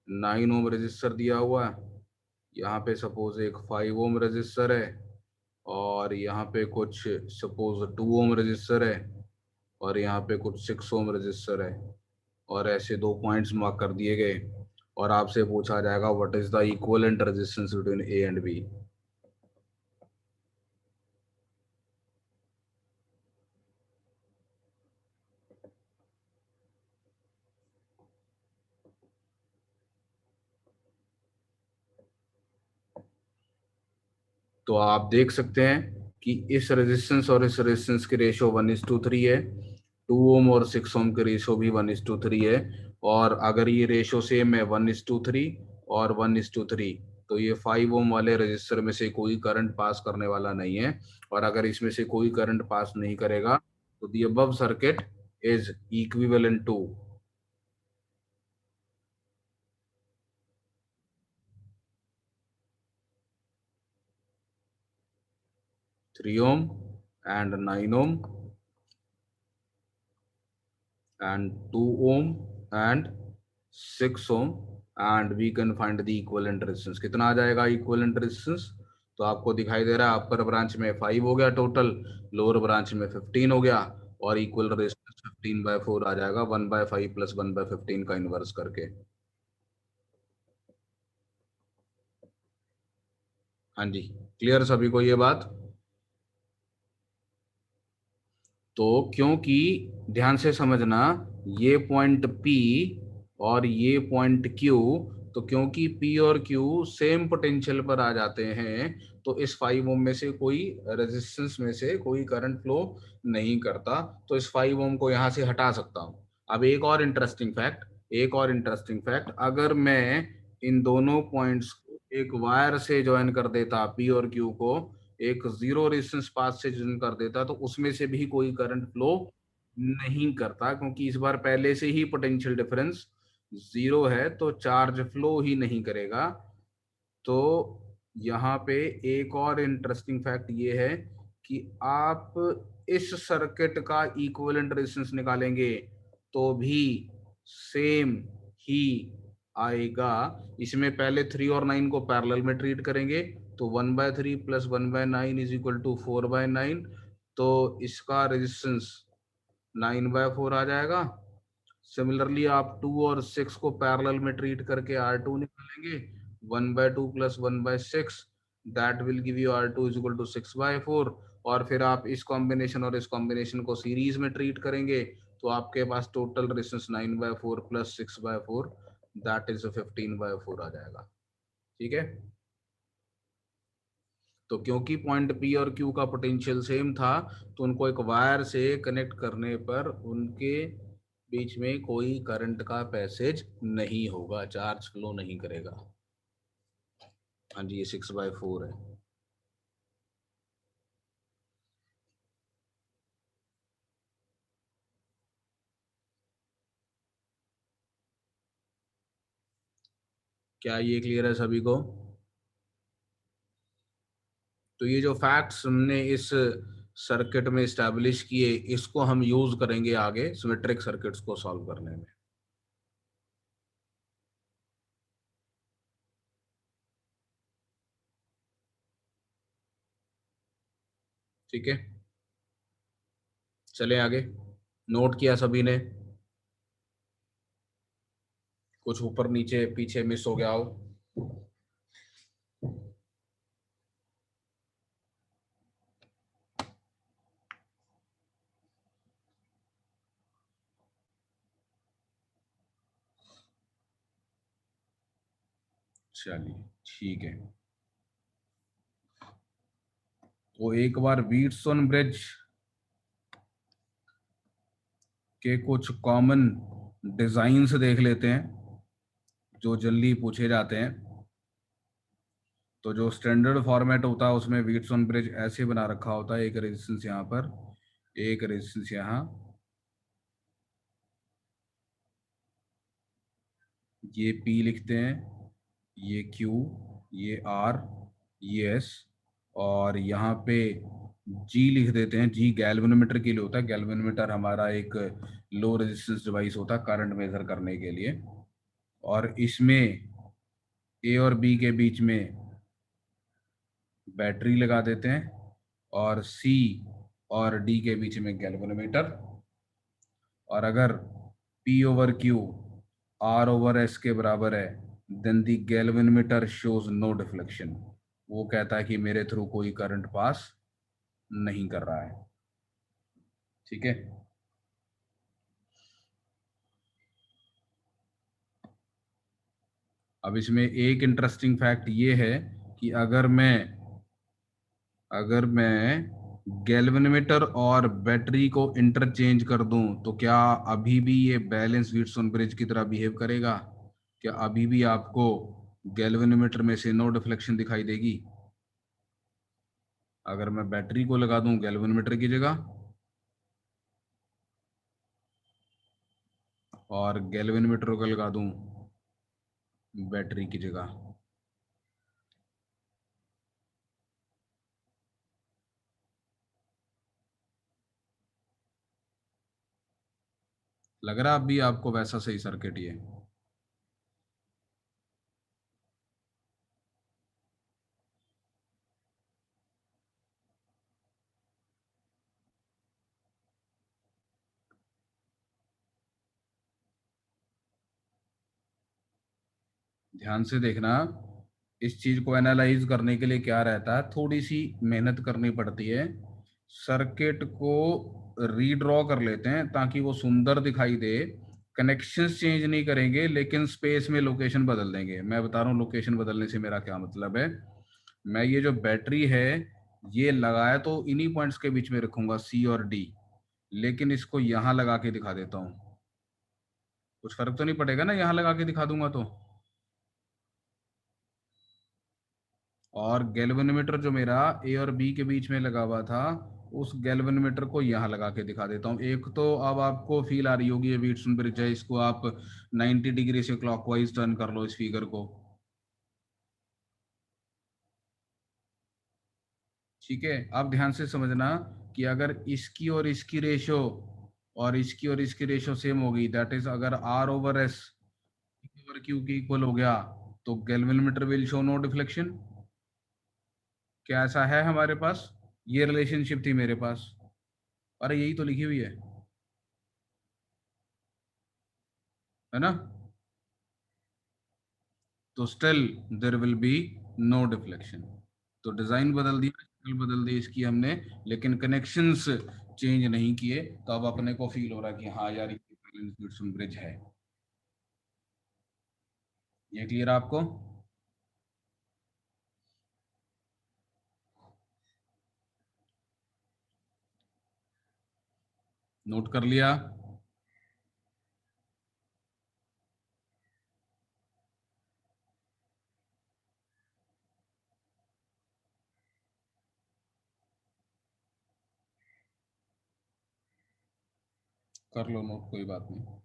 9 ओम रजिस्टर दिया हुआ है, यहाँ पे सपोज एक 5 ओम रजिस्टर है, और यहाँ पे कुछ सपोज 2 ओम रजिस्टर है, और यहाँ पे कुछ 6 ओम रजिस्टर है, और ऐसे 2 पॉइंट्स मार्क कर दिए गए, और आपसे पूछा जाएगा what is the equivalent resistance between A and B. तो आप देख सकते हैं कि इस रेजिस्टेंस और इस रेजिस्टेंस की रेशियो 1:3 है, 2 ओम और 6 ओम की रेशियो भी 1:3 है, और अगर ये रेशियो सेम है 1:3 और 1:3, तो ये 5 ओम वाले रजिस्टर में से कोई करंट पास करने वाला नहीं है, और अगर इसमें से कोई करंट पास नहीं करेगा तो the above circuit is equivalent to 3 ohm and 9 ohm and 2 ohm and 6 ohm, and we can find the equivalent resistance। कितना आ जाएगा equivalent resistance? तो आपको दिखाई दे रहा है अपर ब्रांच में 5 हो गया टोटल, लोअर ब्रांच में 15 हो गया, और इक्वल रेजिस्टेंस 15/4 आ जाएगा, 1/5 प्लस 1/15 का इनवर्स करके। हाँ जी, क्लियर सभी को ये बात? तो क्योंकि ध्यान से समझना, ये पॉइंट P और ये पॉइंट Q, तो क्योंकि P और Q सेम पोटेंशियल पर आ जाते हैं, तो इस 5 ओम में से कोई रेजिस्टेंस में से कोई करंट फ्लो नहीं करता, तो इस 5 ओम को यहाँ से हटा सकता हूँ। अब एक और इंटरेस्टिंग फैक्ट, अगर मैं इन दोनों पॉइंट्स को एक वायर से ज्वाइन कर देता, P और Q को एक जीरो रेजिस्टेंस पाथ से ज्वाइन कर देता, तो उसमें से भी कोई करंट फ्लो नहीं करता, क्योंकि इस बार पहले से ही पोटेंशियल डिफरेंस जीरो है, तो चार्ज फ्लो ही नहीं करेगा। तो यहाँ पे एक और इंटरेस्टिंग फैक्ट ये है कि आप इस सर्किट का इक्विवेलेंट रेजिस्टेंस निकालेंगे तो भी सेम ही आएगा। इसमें पहले 3 और 9 को पैरेलल में ट्रीट करेंगे, तो 1/3 प्लस 1/9 इज इक्वल टू 4/9, तो इसका रेजिस्टेंस 9/4 आ जाएगा। सिमिलरली आप 2 और 6 को पैरेलल में ट्रीट करके R2 निकालेंगे, 1/2 plus 1/6, that will give you R2 is equal to 6/4, और फिर आप इस कॉम्बिनेशन और इस कॉम्बिनेशन को सीरीज में ट्रीट करेंगे, तो आपके पास total resistance 9/4 plus 6/4 that is 15/4 आ जाएगा। ठीक है, तो क्योंकि पॉइंट P और Q का पोटेंशियल सेम था, तो उनको एक वायर से कनेक्ट करने पर उनके बीच में कोई करंट का पैसेज नहीं होगा, चार्ज फ्लो नहीं करेगा। हाँ जी, ये 6/4 है। क्या ये क्लियर है सभी को? तो ये जो फैक्ट्स हमने इस सर्किट में इस्टेब्लिश किए, इसको हम यूज करेंगे आगे सिमेट्रिक सर्किट्स को सॉल्व करने में। ठीक है, चले आगे। नोट किया सभी ने? कुछ ऊपर नीचे पीछे मिस हो गया हो? चलिए ठीक है। तो एक बार व्हीटस्टोन ब्रिज के कुछ कॉमन डिजाइन्स देख लेते हैं जो जल्दी पूछे जाते हैं। तो जो स्टैंडर्ड फॉर्मेट होता है उसमें व्हीटस्टोन ब्रिज ऐसे बना रखा होता है, एक रेजिस्टेंस यहाँ पर, एक रेजिस्टेंस यहाँ, ये P लिखते हैं, ये Q, ये R, ये S, और यहाँ पे G लिख देते हैं। G गैल्वेनोमीटर के लिए होता है। गैल्वेनोमीटर हमारा एक लो रेजिस्टेंस डिवाइस होता है करंट मेजर करने के लिए। और इसमें A और B के बीच में बैटरी लगा देते हैं, और C और D के बीच में गैल्वेनोमीटर। और अगर P over Q R over S के बराबर है, देन दी गैल्वेनोमीटर शोज नो डिफ्लेक्शन। वो कहता है कि मेरे थ्रू कोई करंट पास नहीं कर रहा है। ठीक है, अब इसमें एक इंटरेस्टिंग फैक्ट ये है कि अगर मैं गैल्वेनोमीटर और बैटरी को इंटरचेंज कर दूं तो क्या अभी भी ये बैलेंस व्हीटस्टोन ब्रिज की तरह बिहेव करेगा? क्या अभी भी आपको गैल्वेनोमीटर में से नो डिफ्लेक्शन दिखाई देगी? अगर मैं बैटरी को लगा दूं गैल्वेनोमीटर की जगह, और गैल्वेनोमीटर को लगा दूं बैटरी की जगह, लग रहा अभी आपको वैसा सही सर्किट ये? ध्यान से देखना, इस चीज को एनालाइज करने के लिए क्या रहता है, थोड़ी सी मेहनत करनी पड़ती है। सर्किट को रीड्रॉ कर लेते हैं ताकि वो सुंदर दिखाई दे। कनेक्शंस चेंज नहीं करेंगे लेकिन स्पेस में लोकेशन बदल देंगे। मैं बता रहा हूँ लोकेशन बदलने से मेरा क्या मतलब है। मैं ये जो बैटरी है ये लगाया तो इन्हीं पॉइंट्स के बीच में रखूंगा, C और D, लेकिन इसको यहां लगा के दिखा देता हूँ। कुछ फर्क तो नहीं पड़ेगा ना यहां लगा के दिखा दूंगा तो? और गैल्वेनोमीटर जो मेरा ए और बी के बीच में लगा हुआ था, उस गैल्वेनोमीटर को यहाँ लगा के दिखा देता हूँ। एक तो अब आपको फील आ रही होगी ये व्हीटस्टोन ब्रिज है, इसको आप 90 डिग्री से क्लॉकवाइज टर्न कर लो इस फिगर को। ठीक है, अब ध्यान से समझना कि अगर इसकी और इसकी रेशो और इसकी और इसकी रेशो सेम होगी, दैट इज अगर R over S over Q की इक्वल हो गया, तो galvanometer will show no deflection. क्या ऐसा है हमारे पास? ये रिलेशनशिप थी मेरे पास, अरे यही तो लिखी हुई है ना? तो still there will be no deflection. तो डिजाइन बदल दिया, शक्ल बदल दी इसकी हमने, लेकिन कनेक्शंस चेंज नहीं किए। तो अब अपने को फील हो रहा है कि हाँ यार ये व्हीटस्टोन ब्रिज है। ये क्लियर है आपको? नोट कर लिया? कर लो नोट, कोई बात नहीं।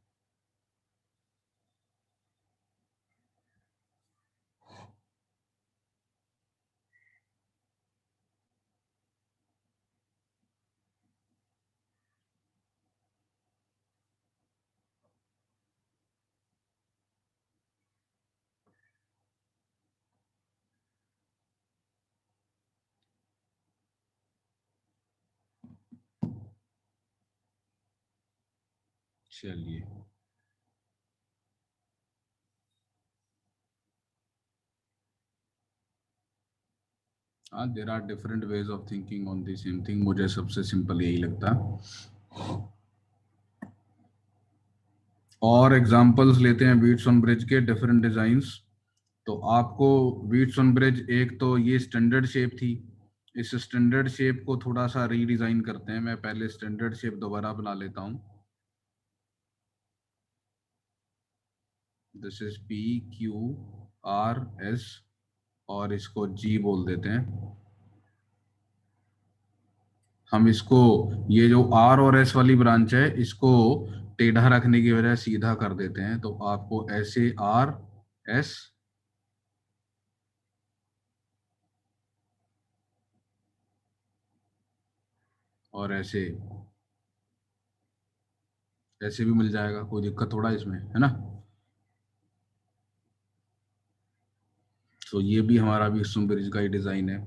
चलिए, हाँ, there are different ways of thinking on the same thing, मुझे सबसे सिंपल यही लगता। और एग्जांपल्स लेते हैं व्हीटस्टोन ब्रिज के डिफरेंट डिजाइन्स। तो आपको व्हीटस्टोन ब्रिज, एक तो ये स्टैंडर्ड शेप थी, इस स्टैंडर्ड शेप को थोड़ा सा रीडिजाइन करते हैं। मैं पहले स्टैंडर्ड शेप दोबारा बना लेता हूँ। This is P Q R S, और इसको जी बोल देते हैं हम। इसको, ये जो आर और एस वाली ब्रांच है, इसको टेढ़ा रखने की वजह सीधा कर देते हैं। तो आपको ऐसे आर एस, और ऐसे ऐसे भी मिल जाएगा, कोई दिक्कत थोड़ा इसमें, है ना। तो ये भी हमारा भी व्हीटस्टोन ब्रिज का ही डिजाइन है।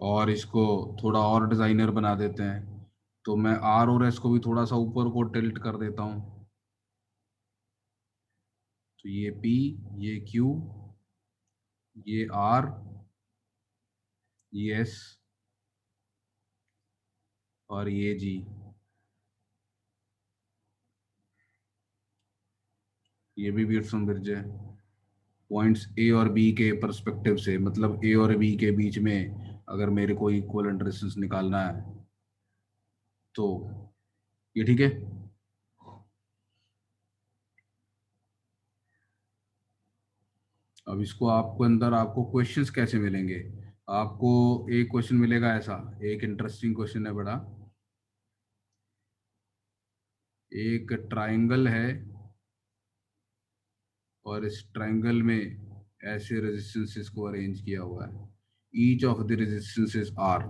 और इसको थोड़ा और डिजाइनर बना देते हैं। तो मैं आर और एस को भी थोड़ा सा ऊपर को टिल्ट कर देता हूँ। तो ये पी, ये क्यू, ये आर, ये एस, और ये जी। ये भी व्हीटस्टोन ब्रिज है। पॉइंट्स ए और बी के परस्पेक्टिव से, मतलब ए और बी के बीच में अगर मेरे को इक्वल रेजिस्टेंस निकालना है तो ये ठीक है। अब इसको आपको अंदर आपको क्वेश्चंस कैसे मिलेंगे। आपको एक क्वेश्चन मिलेगा ऐसा, एक इंटरेस्टिंग क्वेश्चन है बड़ा। एक ट्रायंगल है और इस ट्रायंगल में ऐसे रेजिस्टेंसेस को अरेंज किया हुआ है। Each of the resistances R,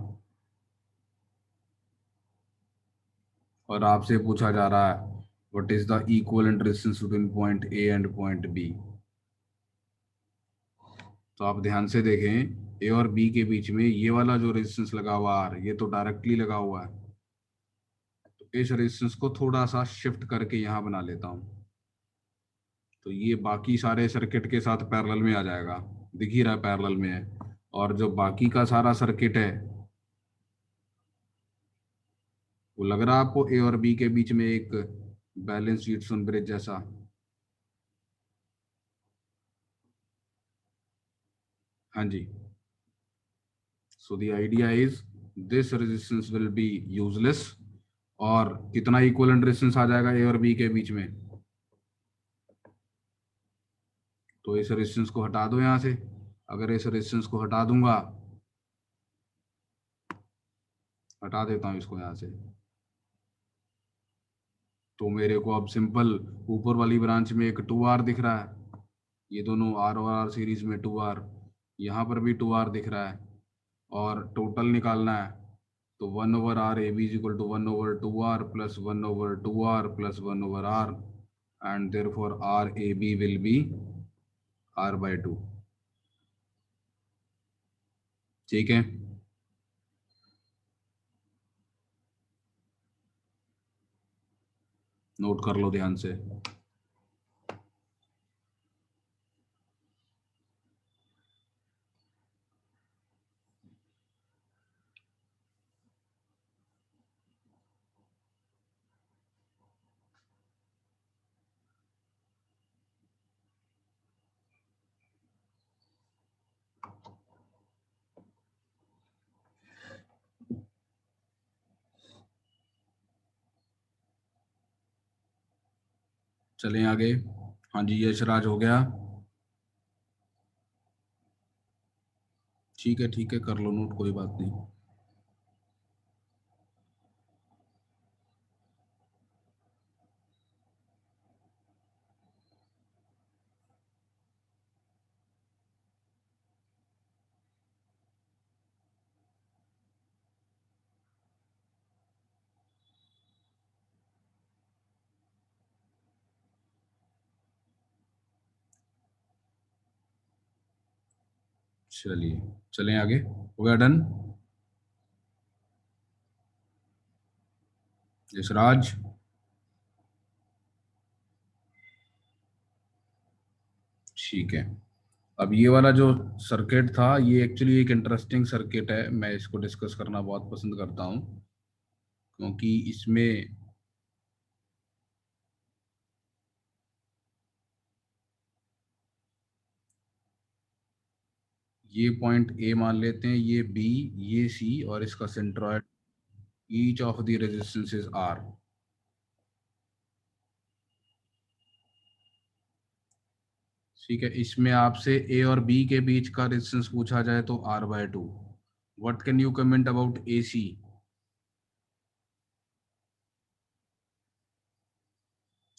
और आपसे पूछा जा रहा है what is the equivalent resistance between point A and point B. तो आप ध्यान से देखें, ए और बी के बीच में ये वाला जो रेजिस्टेंस लगा हुआ आर, ये तो डायरेक्टली लगा हुआ है। तो इस रेजिस्टेंस को थोड़ा सा शिफ्ट करके यहाँ बना लेता हूँ। तो ये बाकी सारे सर्किट के साथ पैरेलल में आ जाएगा, दिख ही रहा है पैरेलल में है। और जो बाकी का सारा सर्किट है, वो लग रहा है आपको ए और बी के बीच में एक बैलेंस व्हीटस्टोन ब्रिज जैसा। हाँ जी। So the idea is this resistance will be useless. और कितना इक्विवेलेंट रेजिस्टेंस आ जाएगा ए और बी के बीच में। तो इस रेजिस्टेंस को हटा दो यहाँ से। अगर इस रेजिस्टेंस को हटा दूंगा, हटा देता हूँ इसको यहाँ से, तो मेरे को अब सिंपल ऊपर वाली ब्रांच में एक 2R दिख रहा है। ये दोनों आर और आर सीरीज में 2R, यहाँ पर भी 2R दिख रहा है। और टोटल निकालना है, तो 1/r A B is equal to 1/2R plus 1/2R plus 1/r, and therefore R A B will be R/2। ठीक है, नोट कर लो ध्यान से। चलें आगे। हाँ जी, यशराज हो गया। ठीक है, कर लो नोट, कोई बात नहीं। चलिए, चलें आगे, हो गया डन। यशराज। ठीक है। अब ये वाला जो सर्किट था, ये एक्चुअली एक इंटरेस्टिंग सर्किट है, मैं इसको डिस्कस करना बहुत पसंद करता हूँ, क्योंकि इसमें ये पॉइंट ए मान लेते हैं, ये बी, ये सी, और इसका centroid, each of the resistances R. ठीक है, इसमें आपसे ए और बी के बीच का रेजिस्टेंस पूछा जाए तो R/2। What can you comment about A C?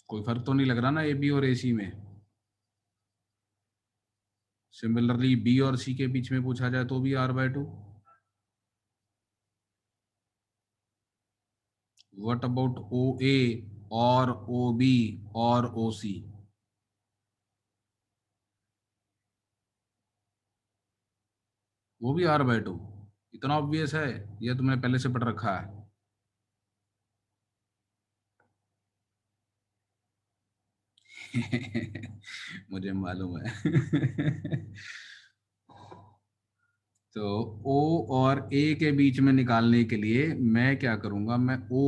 कोई फर्क तो नहीं लग रहा ना ए बी और ए सी में? सिमिलरली बी और सी के बीच में पूछा जाए तो भी R/2। व्हाट अबाउट ओ ए और ओ बी और ओ सी? वो भी R/2? इतना ऑब्वियस है? ये तुमने पहले से पढ़ रखा है? मुझे मालूम है। तो O और A के बीच में निकालने के लिए मैं क्या करूंगा, मैं O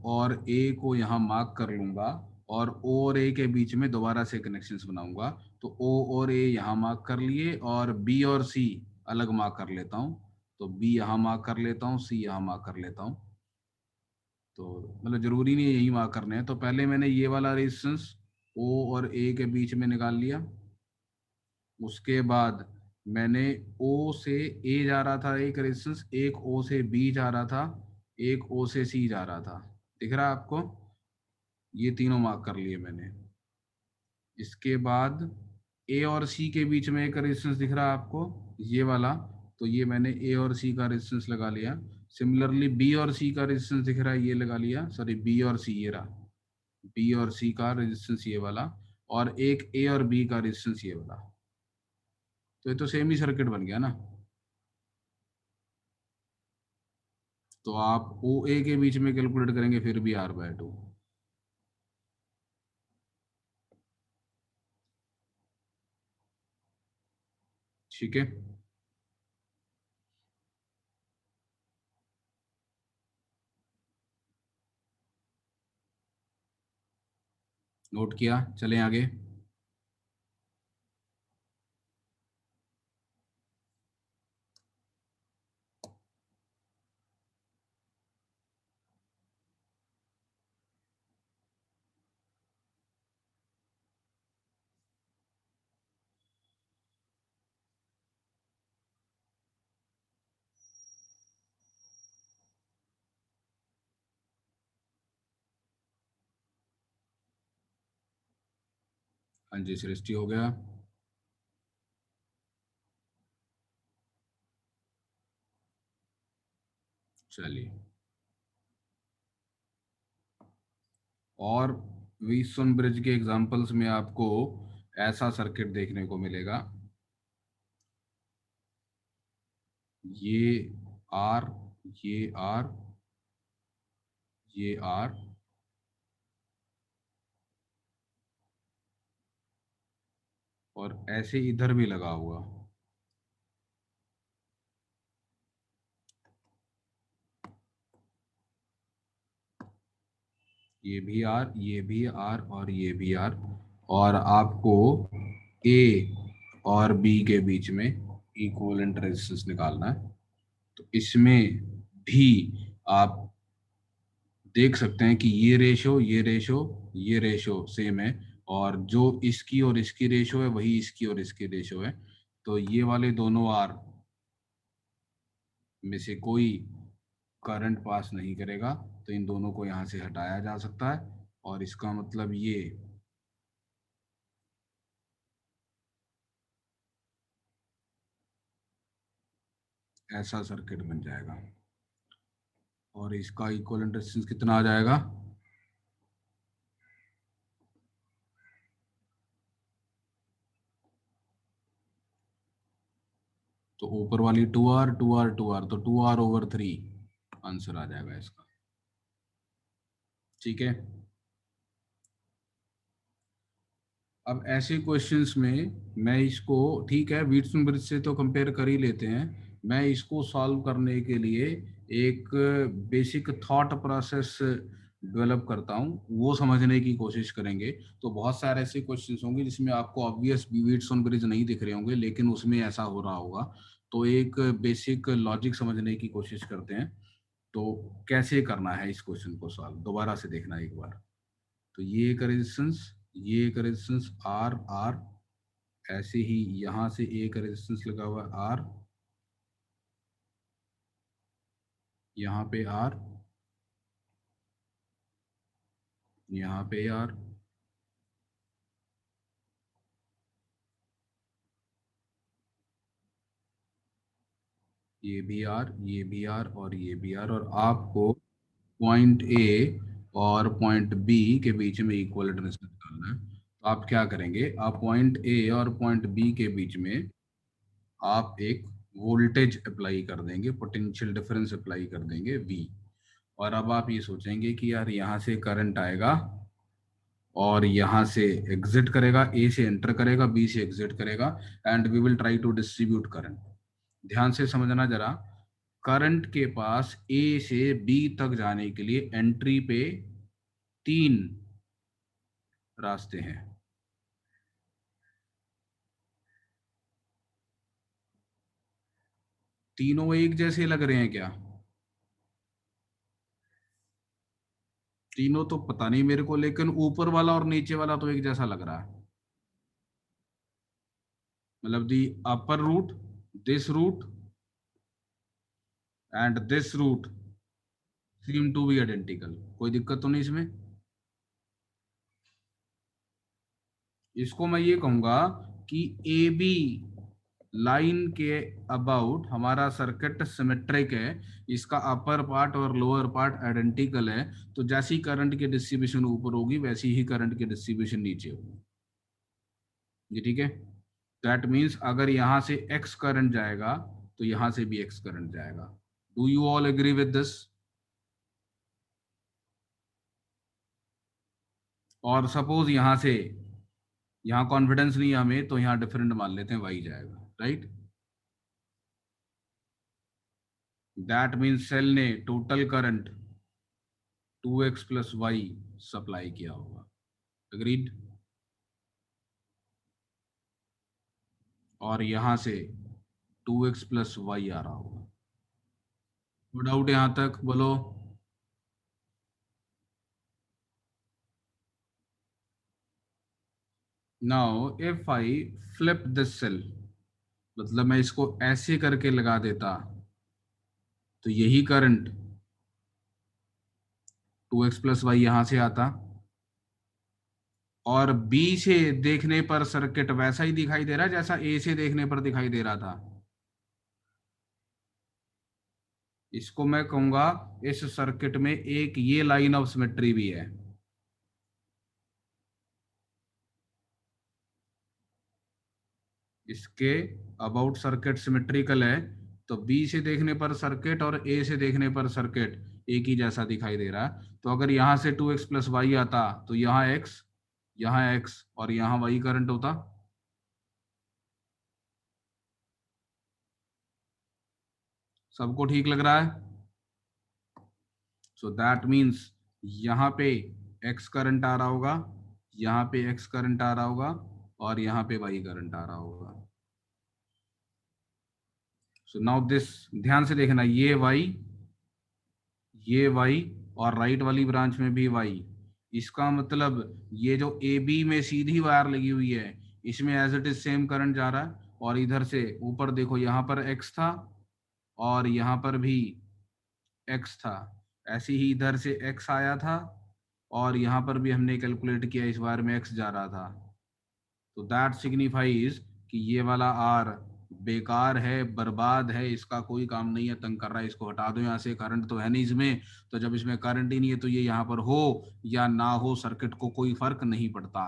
और A को यहाँ मार्क कर लूंगा, और O और A के बीच में दोबारा से कनेक्शंस बनाऊंगा। तो O और A यहाँ मार्क कर लिए, और B और C अलग मार्क कर लेता हूँ। तो B यहाँ मार्क कर लेता हूँ, C यहाँ मार्क कर लेता हूँ। तो मतलब जरूरी नहीं है यही मार्क करने हैं। तो पहले मैंने ये वाला रेजिस्टेंस O और A के बीच में निकाल लिया। उसके बाद मैंने O से A जा रहा था एक रेजिस्टेंस, एक O से B जा रहा था, एक O से C जा रहा था। दिख रहा है आपको? ये तीनों मार्क कर लिए मैंने। इसके बाद A और C के बीच में एक रेजिस्टेंस दिख रहा है आपको, ये वाला। तो ये मैंने A और C का रेजिस्टेंस लगा लिया। सिमिलरली B और C का रेजिस्टेंस दिख रहा है, ये लगा लिया। सॉरी, B और C, ये रहा B और C का रेजिस्टेंस, ये वाला। और एक A और B का रेजिस्टेंस, ये वाला। तो ये तो सेम ही सर्किट बन गया ना। तो आप ओ ए के बीच में कैलकुलेट करेंगे फिर भी R/2। ठीक है। नोट किया, चलें आगे। हाँ जी, सृष्टि हो गया। चलिए, और व्हीटस्टोन ब्रिज के एग्जांपल्स में आपको ऐसा सर्किट देखने को मिलेगा। ये आर, ये आर, ये आर, और ऐसे इधर भी लगा हुआ। ये भी आर, ये भी आर, और ये भी आर। और आपको ए और बी के बीच में इक्विवेलेंट रेजिस्टेंस निकालना है। तो इसमें भी आप देख सकते हैं कि ये रेशो, ये रेशो, ये रेशो सेम है। और जो इसकी और इसकी रेशो है, वही इसकी और इसकी रेशो है। तो ये वाले दोनों आर में से कोई करंट पास नहीं करेगा, तो इन दोनों को यहाँ से हटाया जा सकता है। और इसका मतलब ये ऐसा सर्किट बन जाएगा। और इसका इक्विवेलेंट रेजिस्टेंस कितना आ जाएगा? तो ऊपर वाली 2R, 2R, 2R, तो 2R/3 आंसर आ जाएगा इसका। ठीक है। अब ऐसे क्वेश्चंस में मैं इसको, ठीक है, व्हीटस्टोन ब्रिज से तो कंपेयर कर ही लेते हैं, मैं इसको सॉल्व करने के लिए एक बेसिक थॉट प्रोसेस डेवलप करता हूँ, वो समझने की कोशिश करेंगे। तो बहुत सारे ऐसे क्वेश्चंस होंगे जिसमें आपको ऑब्वियस व्हीटस्टोन ब्रिज नहीं दिख रहे होंगे, लेकिन उसमें ऐसा हो रहा होगा। तो एक बेसिक लॉजिक समझने की कोशिश करते हैं। तो कैसे करना है इस क्वेश्चन को सॉल्व, दोबारा से देखना एक बार। तो ये एक रेजिस्टेंस, ये एक रेजिस्टेंस आर आर, ऐसे ही यहां से एक रेजिस्टेंस लगा हुआ है आर, यहाँ पे आर, यहाँ पे आर, ये भी आर, ये भी आर और ये भी आर, और आपको पॉइंट ए और पॉइंट बी के बीच में इक्वल डिस्टेंस निकालना है। तो आप क्या करेंगे, आप पॉइंट ए और पॉइंट बी के बीच में आप एक वोल्टेज अप्लाई कर देंगे, पोटेंशियल डिफरेंस अप्लाई कर देंगे वी। और अब आप ये सोचेंगे कि यार यहाँ से करंट आएगा और यहाँ से एग्जिट करेगा, ए से एंटर करेगा, बी से एग्जिट करेगा, and we will try to distribute current. ध्यान से समझना जरा, करंट के पास ए से बी तक जाने के लिए एंट्री पे 3 रास्ते हैं। तीनों एक जैसे लग रहे हैं क्या? तीनों तो पता नहीं मेरे को, लेकिन ऊपर वाला और नीचे वाला तो एक जैसा लग रहा है। मतलब the upper route, this route and this route seem to be identical. कोई दिक्कत तो नहीं इसमें? इसको मैं ये कहूंगा कि ए बी लाइन के अबाउट हमारा सर्किट सिमेट्रिक है, इसका अपर पार्ट और लोअर पार्ट आइडेंटिकल है। तो जैसी करंट की डिस्ट्रीब्यूशन ऊपर होगी वैसी ही करंट की डिस्ट्रीब्यूशन नीचे होगी। ये ठीक है? दैट मीन्स अगर यहां से एक्स करंट जाएगा तो यहां से भी एक्स करंट जाएगा। Do you all agree with this? और सपोज यहां से, यहाँ कॉन्फिडेंस नहीं है हमें, तो यहाँ डिफरेंट मान लेते हैं, वाई जाएगा, राइट? दैट मीन्स सेल ने total current 2x plus y supply किया होगा। अग्रीड? और यहां से 2x प्लस वाई आ रहा होगा। नो डाउट यहां तक? बोलो। Now if I flip this cell, मतलब मैं इसको ऐसे करके लगा देता, तो यही करंट 2x प्लस वाई यहां से आता, और बी से देखने पर सर्किट वैसा ही दिखाई दे रहा है जैसा ए से देखने पर दिखाई दे रहा था। इसको मैं कहूंगा इस सर्किट में एक ये लाइन ऑफ सिमेट्री भी है। इसके अबाउट सर्किट सिमेट्रिकल है, तो बी से देखने पर सर्किट और ए से देखने पर सर्किट एक ही जैसा दिखाई दे रहा है। तो अगर यहां से 2x प्लस वाई आता तो यहाँ x और यहाँ y करंट होता। सबको ठीक लग रहा है? सो दैट मीन्स यहाँ पे x करंट आ रहा होगा, यहाँ पे x करंट आ रहा होगा, और यहाँ पे y करंट आ रहा होगा। सो नाउ दिस, ध्यान से देखना, ये y और राइट वाली ब्रांच में भी y। इसका मतलब ये जो ए बी में सीधी वायर लगी हुई है, इसमें as it is same current जा रहा है। और इधर से ऊपर देखो, यहाँ पर x था और यहाँ पर भी x था, ऐसे ही इधर से x आया था और यहाँ पर भी हमने कैलकुलेट किया, इस बार में x जा रहा था। तो दैट सिग्निफाइज कि ये वाला r बेकार है, बर्बाद है, इसका कोई काम नहीं है, तंग कर रहा है, इसको हटा दो यहाँ से, करंट तो है नहीं इसमें। तो जब इसमें करंट ही नहीं है तो ये यहाँ पर हो या ना हो, सर्किट को कोई फर्क नहीं पड़ता।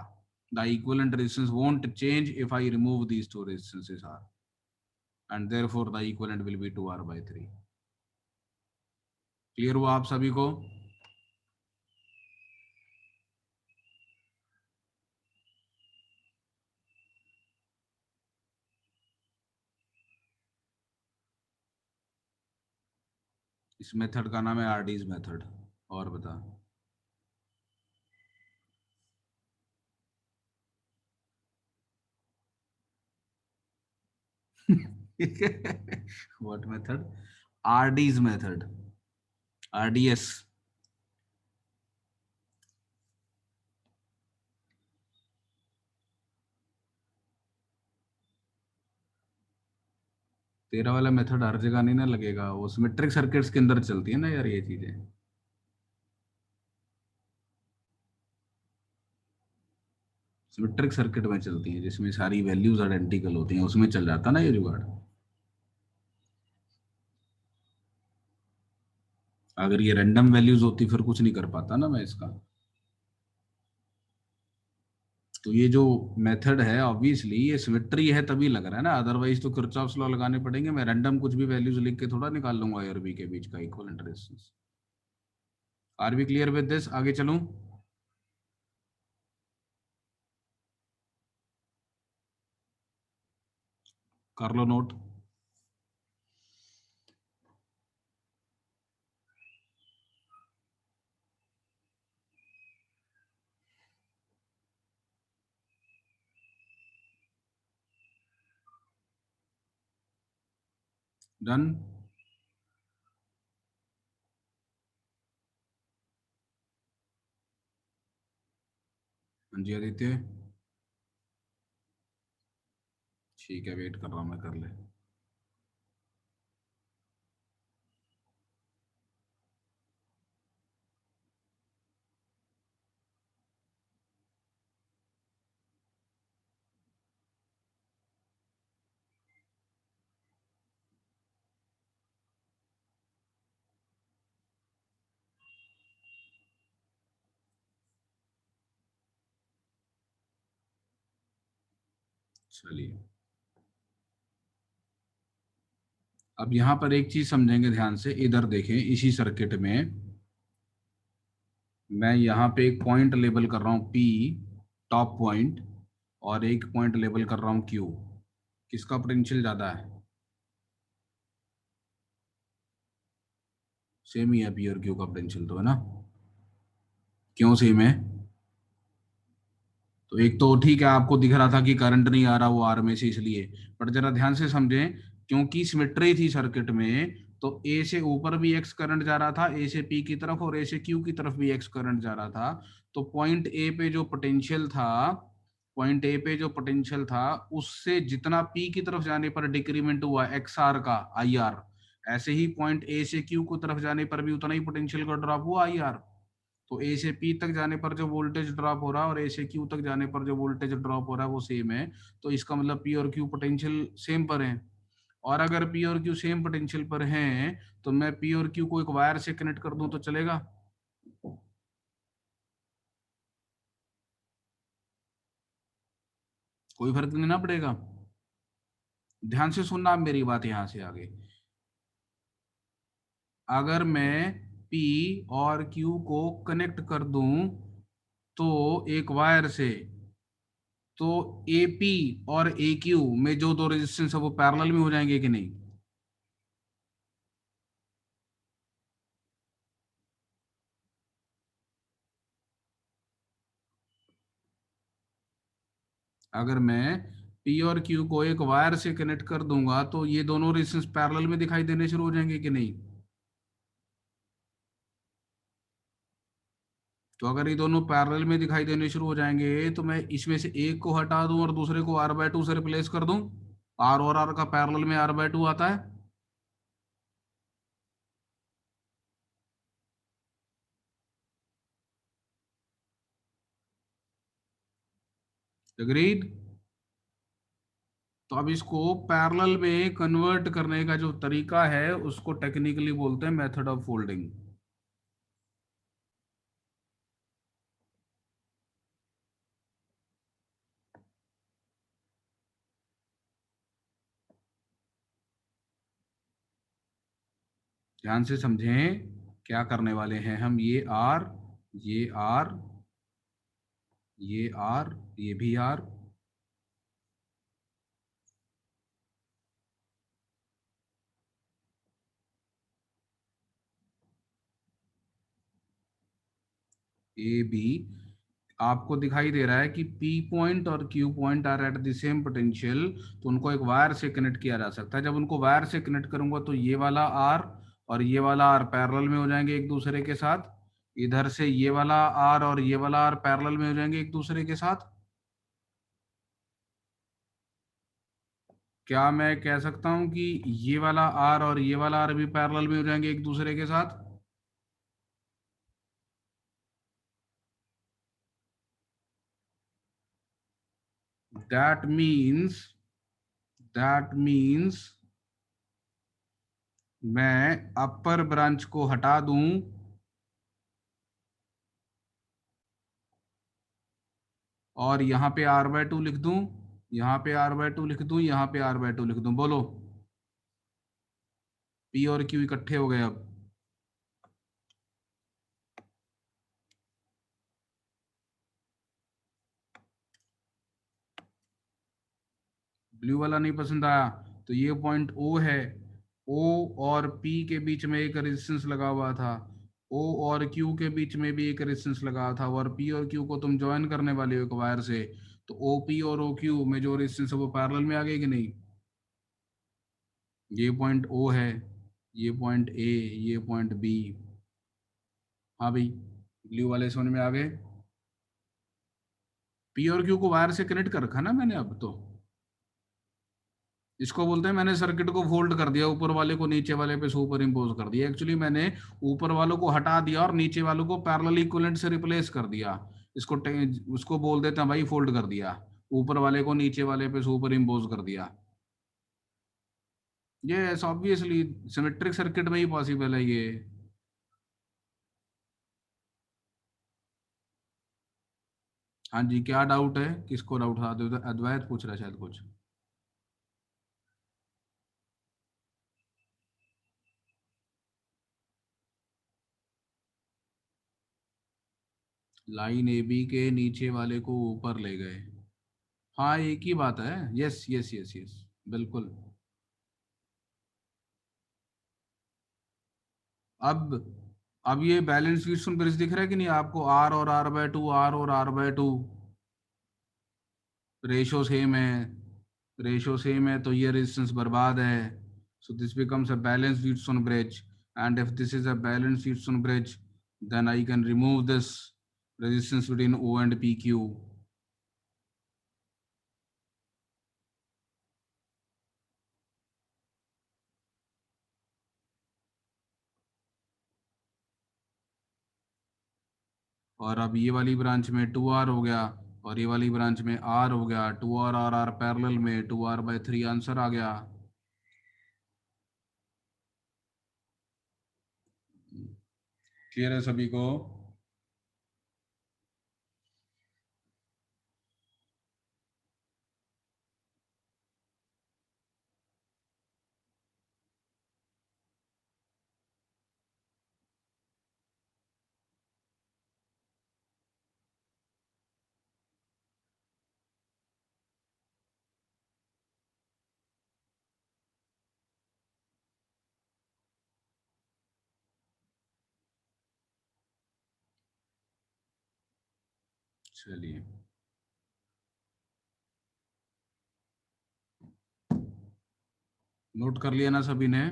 The equivalent resistance won't change if I remove these two resistances R, and therefore the equivalent will be 2R/3। Clear हुआ आप सभी को? इस मेथड का नाम है आरडीज मेथड। और बता। What method? RDs method, RDS. तेरा वाला मेथड हर जगह नहीं ना लगेगा, वो सिमेट्रिक सर्किट्स के अंदर चलती है ना यार ये चीजें। सिमेट्रिक सर्किट में चलती है जिसमें सारी वैल्यूज आइडेंटिकल होती हैं, उसमें चल जाता ना ये जुगाड़। अगर ये रैंडम वैल्यूज होती फिर कुछ नहीं कर पाता ना मैं इसका। तो ये जो मेथड है ऑब्वियसली ये सिमेट्री है तभी लग रहा है ना, अदरवाइज तो किरचॉफ्स लॉ लगाने पड़ेंगे। मैं रैंडम कुछ भी वैल्यूज लिख के थोड़ा निकाल लूंगा ए और बी के बीच का equivalent resistance. Are we clear with this? आगे चलूं? कर लो नोट। डन। हाँ जी आदित्य। ठीक है, वेट कर रहा हूँ मैं, कर ले। चलिए, अब यहाँ पर एक चीज समझेंगे ध्यान से, इधर देखें इसी सर्किट में मैं यहाँ पे एक पॉइंट लेबल कर रहा हूँ P, टॉप पॉइंट, और एक पॉइंट लेबल कर रहा हूँ Q। किसका पोटेंशियल ज्यादा है? सेम ही है, P और Q का पोटेंशियल तो है ना। क्यों सेम है? तो एक तो ठीक है, आपको दिख रहा था कि करंट नहीं आ रहा वो आर में से इसलिए, बट जरा ध्यान से समझें, क्योंकि सिमेट्री थी सर्किट में, तो ए से ऊपर भी एक्स करंट जा रहा था, ए से पी की तरफ और ए से क्यू की तरफ भी एक्स करंट जा रहा था। तो पॉइंट ए पे जो पोटेंशियल था, पॉइंट ए पे जो पोटेंशियल था उससे जितना पी की तरफ जाने पर डिक्रीमेंट हुआ एक्स आर का आई आर, ऐसे ही पॉइंट ए से क्यू की तरफ जाने पर भी उतना ही पोटेंशियल का ड्रॉप हुआ आई आर। तो ए से पी तक जाने पर जो वोल्टेज ड्रॉप हो रहा है और ए से क्यू तक जाने पर जो वोल्टेज ड्रॉप हो रहा है वो सेम है। तो इसका मतलब पी और क्यू पोटेंशियल सेम पर है। और अगर पी और क्यू सेम पोटेंशियल पर हैं तो मैं पी और क्यू को एक वायर से कनेक्ट कर दूं तो चलेगा? कोई फर्क नहीं ना पड़ेगा। ध्यान से सुनना आप मेरी बात यहां से आगे। अगर मैं पी और क्यू को कनेक्ट कर दूं तो एक वायर से, तो ए पी और ए क्यू में जो दो रेजिस्टेंस है वो पैरेलल में हो जाएंगे कि नहीं? अगर मैं पी और क्यू को एक वायर से कनेक्ट कर दूंगा तो ये दोनों रेजिस्टेंस पैरेलल में दिखाई देने शुरू हो जाएंगे कि नहीं? तो अगर ये दोनों पैरेलल में दिखाई देने शुरू हो जाएंगे तो मैं इसमें से एक को हटा दूं और दूसरे को आर बाय टू से रिप्लेस कर दूं। आर और आर का पैरेलल में आर बाय टू आता है। एग्रीड? तो अब इसको पैरेलल में कन्वर्ट करने का जो तरीका है उसको टेक्निकली बोलते हैं मेथड ऑफ फोल्डिंग। ध्यान से समझें क्या करने वाले हैं हम। ये आर, ये आर, ये भी आर, ए बी, आपको दिखाई दे रहा है कि पी पॉइंट और Q point are at the same potential, तो उनको एक वायर से कनेक्ट किया जा सकता है। जब उनको वायर से कनेक्ट करूंगा तो ये वाला आर और ये वाला आर पैरेलल में हो जाएंगे एक दूसरे के साथ, इधर से ये वाला आर और ये वाला आर पैरेलल में हो जाएंगे एक दूसरे के साथ। क्या मैं कह सकता हूं कि ये वाला आर और ये वाला आर भी पैरेलल में हो जाएंगे एक दूसरे के साथ? दैट मीन्स दैट मीन्स मैं अपर ब्रांच को हटा दूं और यहाँ पे r/2 लिख दूं, यहाँ पे r/2 लिख दूं, यहाँ पे r/2 लिख दूं। बोलो, p और q इकट्ठे हो गए अब। ब्लू वाला नहीं पसंद आया तो ये पॉइंट O है, O और P के बीच में एक रेजिस्टेंस लगा हुआ था, O और Q के बीच में भी एक रेजिस्टेंस लगा था, और P और Q को तुम ज्वाइन करने वाले हो एक वायर से, तो OP और OQ में जो रेजिस्टेंस है वो पैरेलल में आ गए कि नहीं? ये पॉइंट O है, ये पॉइंट A, ये पॉइंट B। हाँ भाई, ब्लू वाले समझ में आ गए? P और Q को वायर से कनेक्ट कर रखा ना मैंने अब तो। इसको बोलते हैं मैंने सर्किट को फोल्ड कर दिया, ऊपर वाले को नीचे वाले पे सुपर इम्पोज कर दिया। एक्चुअली मैंने ऊपर वालों को हटा दिया और नीचे वालों को पैरेलल इक्विवेलेंट से रिप्लेस कर दिया। उसको बोल देते हैं भाई फोल्ड कर दिया, ऊपर वाले को नीचे वाले पे सुपर इम्पोज कर दिया। ये ऑब्वियसली सिमेट्रिक सर्किट में ही पॉसिबल है ये। हाँ जी, क्या डाउट है? किसको डाउट था? अद्वैत पूछ रहा है शायद कुछ। लाइन ए बी के नीचे वाले को ऊपर ले गए। हाँ, एक ही बात है। यस यस यस यस, बिल्कुल। अब अब ये बैलेंस व्हीटस्टोन ब्रिज दिख रहा है कि नहीं आपको? आर और r/2, आर और r/2 रेशो सेम है, रेशो सेम है तो ये रेजिस्टेंस बर्बाद है। So this becomes a balance Wheatstone bridge, and if this is a balance Wheatstone bridge then I can remove this resistance between O and PQ। और अब ये वाली ब्रांच में 2R हो गया, और ये वाली ब्रांच में R हो गया, 2R और R पैरेलल में 2R/3 आंसर आ गया। क्लियर है सभी को? चलिए, नोट कर लिया ना सभी ने?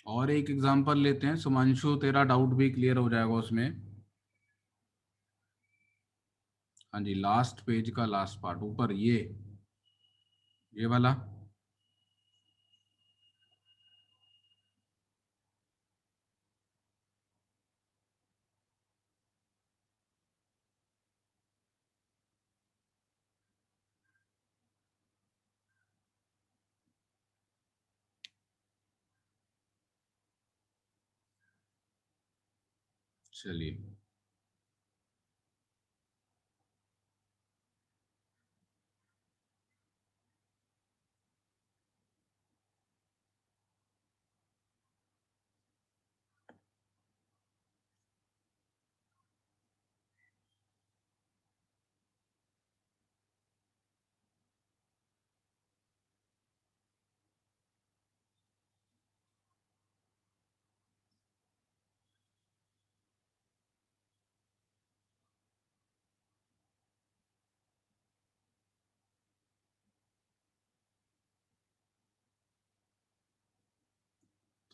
और एक एग्जांपल लेते हैं, सुमांशु तेरा डाउट भी क्लियर हो जाएगा उसमें। हाँ जी, लास्ट पेज का लास्ट पार्ट ऊपर ये वाला। चलिए,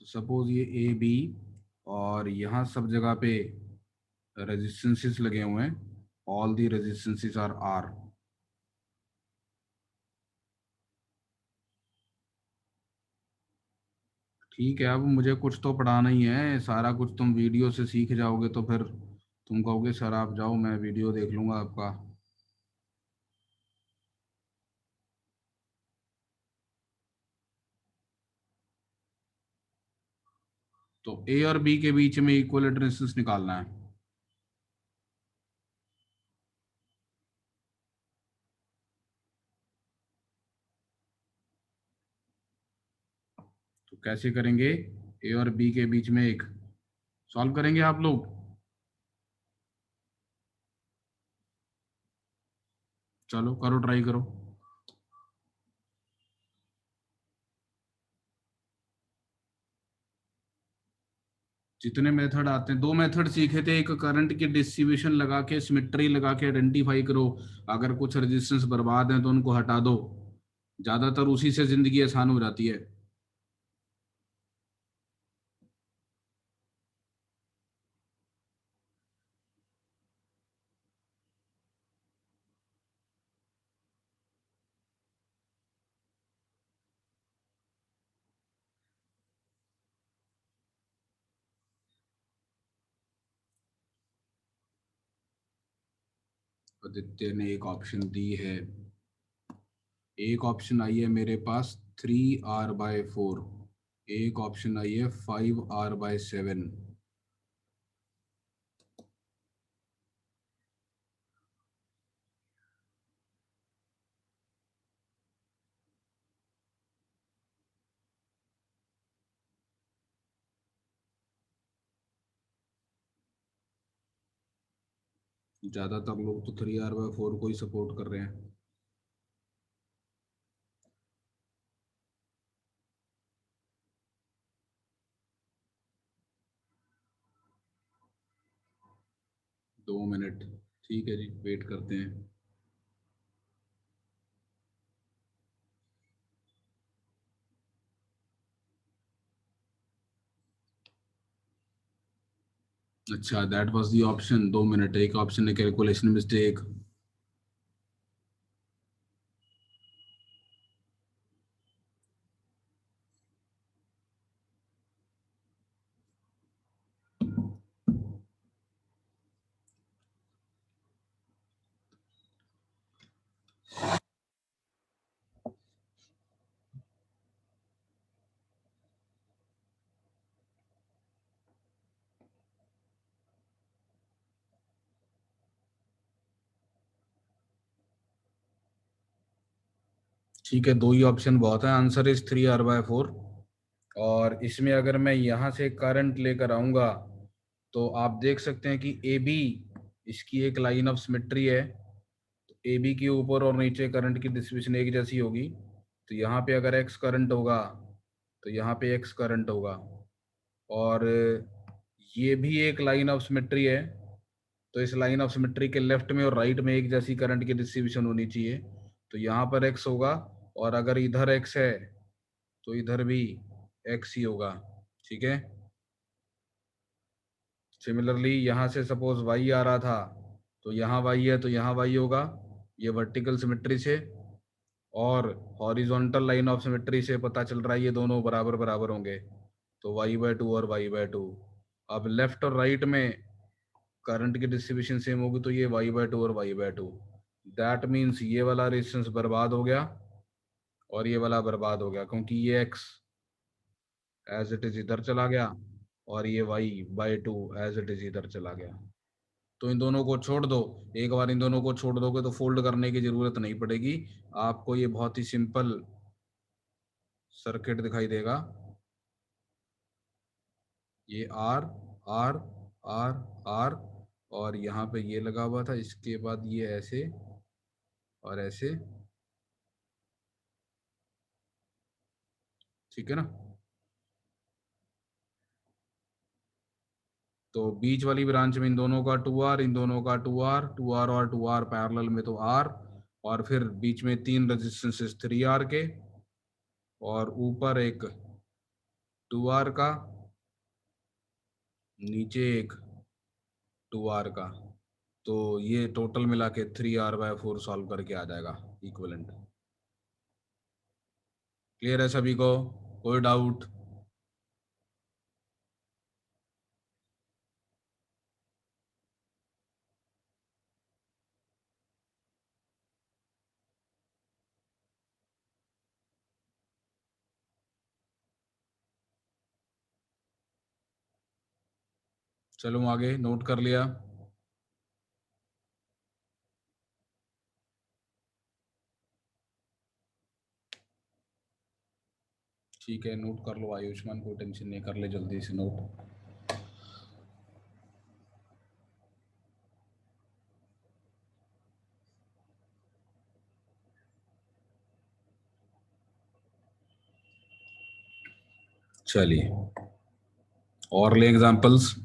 सपोज ये ए बी और यहाँ सब जगह पे रेजिस्टेंसेस लगे हुए हैं, all the resistances are R. ठीक है, अब मुझे कुछ तो पढ़ाना ही है, सारा कुछ तुम वीडियो से सीख जाओगे तो फिर तुम कहोगे सर आप जाओ, मैं वीडियो देख लूंगा आपका। तो ए और बी के बीच में इक्वल रेजिस्टेंस निकालना है। तो कैसे करेंगे, ए और बी के बीच में एक सॉल्व करेंगे आप लोग। चलो करो, ट्राई करो। जितने मेथड आते हैं, दो मेथड सीखे थे, एक करंट की डिस्ट्रीब्यूशन लगा के सिमेट्री लगा के आइडेंटिफाई करो, अगर कुछ रेजिस्टेंस बर्बाद है तो उनको हटा दो, ज्यादातर उसी से जिंदगी आसान हो जाती है। आदित्य ने एक ऑप्शन दी है, एक ऑप्शन आई है मेरे पास 3R/4, एक ऑप्शन आई है 5R/7। ज्यादातर लोग तो 3R/4 को ही सपोर्ट कर रहे हैं। दो मिनट, ठीक है जी, वेट करते हैं। अच्छा, that was the option, 2 minute, एक ऑप्शन ने कैलकुलेशन मिस्टेक। ठीक है, दो ही ऑप्शन बहुत है, आंसर इज 3R/4। और इसमें अगर मैं यहाँ से करंट लेकर आऊंगा तो आप देख सकते हैं कि ए बी, इसकी एक लाइन ऑफ सिमेट्री है, तो ए बी के ऊपर और नीचे करंट की डिस्ट्रीब्यूशन एक जैसी होगी। तो यहाँ पे अगर एक्स करंट होगा तो यहाँ पे एक्स करंट होगा, और ये भी एक लाइन ऑफ सिमेट्री है, तो इस लाइन ऑफ सिमेट्री के लेफ्ट में और राइट में एक जैसी करंट की डिस्ट्रीब्यूशन होनी चाहिए। तो यहाँ पर एक्स होगा, और अगर इधर एक्स है तो इधर भी एक्स ही होगा। ठीक है, सिमिलरली यहाँ से सपोज वाई आ रहा था, तो यहाँ वाई है तो यहाँ वाई होगा, ये वर्टिकल सिमेट्री से, और हॉरिजॉन्टल लाइन ऑफ सिमेट्री से पता चल रहा है ये दोनों बराबर बराबर होंगे, तो y/2 और y/2। अब लेफ्ट और राइट में करंट की डिस्ट्रीब्यूशन सेम होगी, तो ये y/2 और y/2। दैट मीन्स ये वाला रेजिस्टेंस बर्बाद हो गया और ये वाला बर्बाद हो गया, क्योंकि ये x एज इट इज इधर चला गया और ये y/2 एज इट इज इधर चला गया। तो इन दोनों को छोड़ दो, एक बार इन दोनों को छोड़ दोगे तो फोल्ड करने की जरूरत नहीं पड़ेगी आपको, ये बहुत ही सिंपल सर्किट दिखाई देगा। ये आर आर आर आर, और यहाँ पे ये लगा हुआ था, इसके बाद ये ऐसे और ऐसे, ठीक है ना। तो बीच वाली ब्रांच में इन दोनों का 2R, इन दोनों का 2R, 2R और 2R पैरेलल में तो R, और फिर बीच में तीन रेजिस्टेंसेस 3R के, और ऊपर एक 2r का, नीचे एक 2r का, तो ये टोटल मिला के 3r/4 सॉल्व करके आ जाएगा इक्विवेलेंट। क्लियर है सभी को? कोई डाउट? चलो आगे, नोट कर लिया? ठीक है, नोट कर लो आयुष्मान, कोई टेंशन नहीं, कर ले जल्दी से नोट। चलिए और ले examples.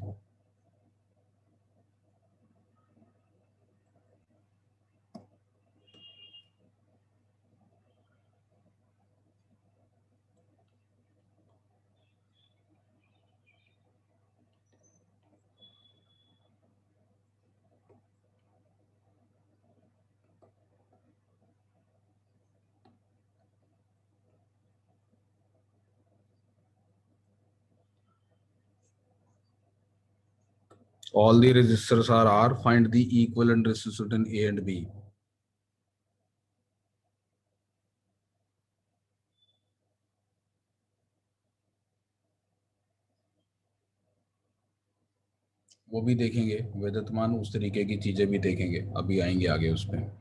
All the resistors are R. Find the equivalent resistance in A and B. वो भी देखेंगे वेदतमान, उस तरीके की चीजें भी देखेंगे, अभी आएंगे आगे उस पर।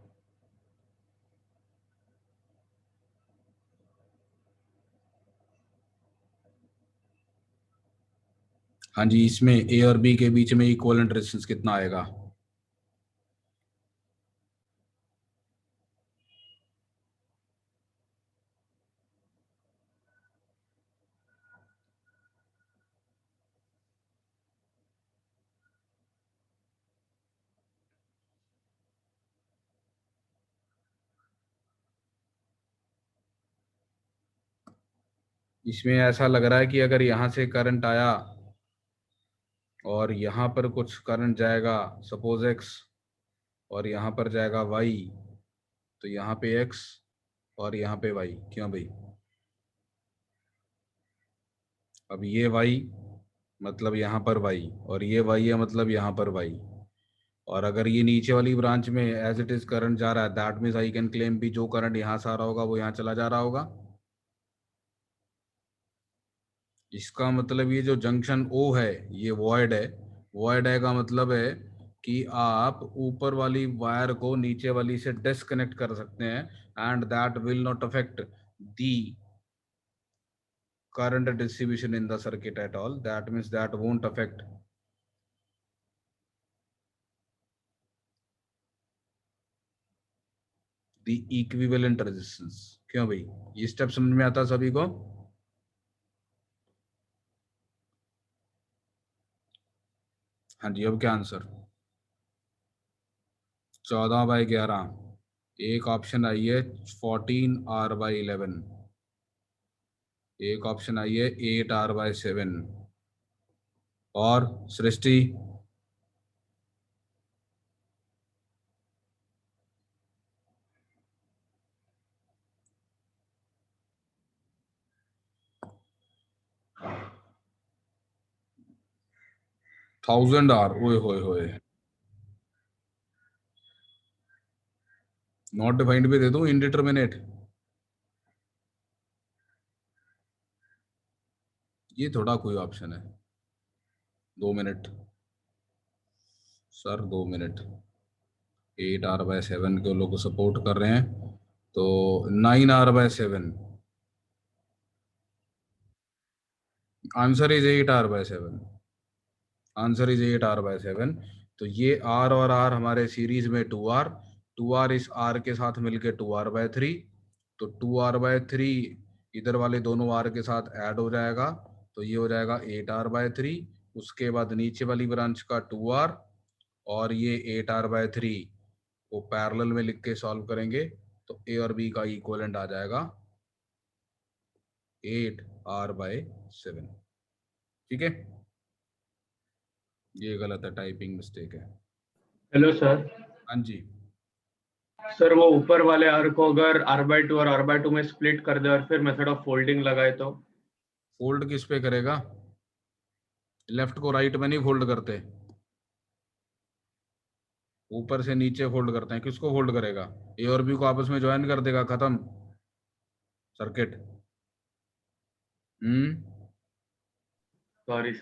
हाँ जी, इसमें ए और बी के बीच में इक्विवेलेंट रेजिस्टेंस कितना आएगा? इसमें ऐसा लग रहा है कि अगर यहां से करंट आया और यहाँ पर कुछ करंट जाएगा, सपोज x, और यहाँ पर जाएगा y, तो यहाँ पे x और यहाँ पे y, क्यों भाई? अब ये y मतलब यहाँ पर y, और ये y है मतलब यहाँ पर y, और अगर ये नीचे वाली ब्रांच में एज इट इज करंट जा रहा है, that means I can claim भी जो करंट यहाँ से आ रहा होगा वो यहाँ चला जा रहा होगा। इसका मतलब ये जो जंक्शन O है ये वॉइड है। वॉइड है का मतलब है कि आप ऊपर वाली वायर को नीचे वाली से डिस्कनेक्ट कर सकते हैं, and that will not affect the current distribution in the circuit at all. That means that won't affect the equivalent resistance। क्यों भाई, ये स्टेप समझ में आता सभी को? हाँ जी, अब क्या आंसर? 14/11। एक ऑप्शन आई है 14r/11, एक ऑप्शन आई है 8r/7, और सृष्टि? थाउजेंड आर, ओए होए होए। नॉट डिफाइंड भी दे दूं, इनडिटर्मिनेट? ये थोड़ा कोई ऑप्शन है? 2 मिनट सर, 2 मिनट। 8r/7 के लोग सपोर्ट कर रहे हैं, तो 9r/7। Answer is 8r/7। Answer is 8r/7। तो ये r और r हमारे सीरीज में 2r, 2r इस r के साथ मिलके 2r/3, तो 2r/3 इधर वाले दोनों r के साथ ऐड हो जाएगा, तो ये हो जाएगा 8r/3। उसके बाद नीचे वाली ब्रांच का 2r, और ये 8r/3 को पैरेलल में लिख के सॉल्व करेंगे, तो ए और बी का इक्विवेलेंट आ जाएगा 8r/7। ठीक है, ये गलत है, टाइपिंग मिस्टेक है। Hello sir. हाँ जी। सर वो ऊपर वाले आर को अगर r/2 और r/2 में स्प्लिट कर दे और फिर मेथड ऑफ फोल्डिंग लगाए तो? फोल्ड किस पे करेगा? लेफ्ट को राइट में नहीं फोल्ड करते, ऊपर से नीचे फोल्ड करते हैं। किसको फोल्ड करेगा? ए और बी को आपस में ज्वाइन कर देगा, खत्म सर्किट। सॉरी।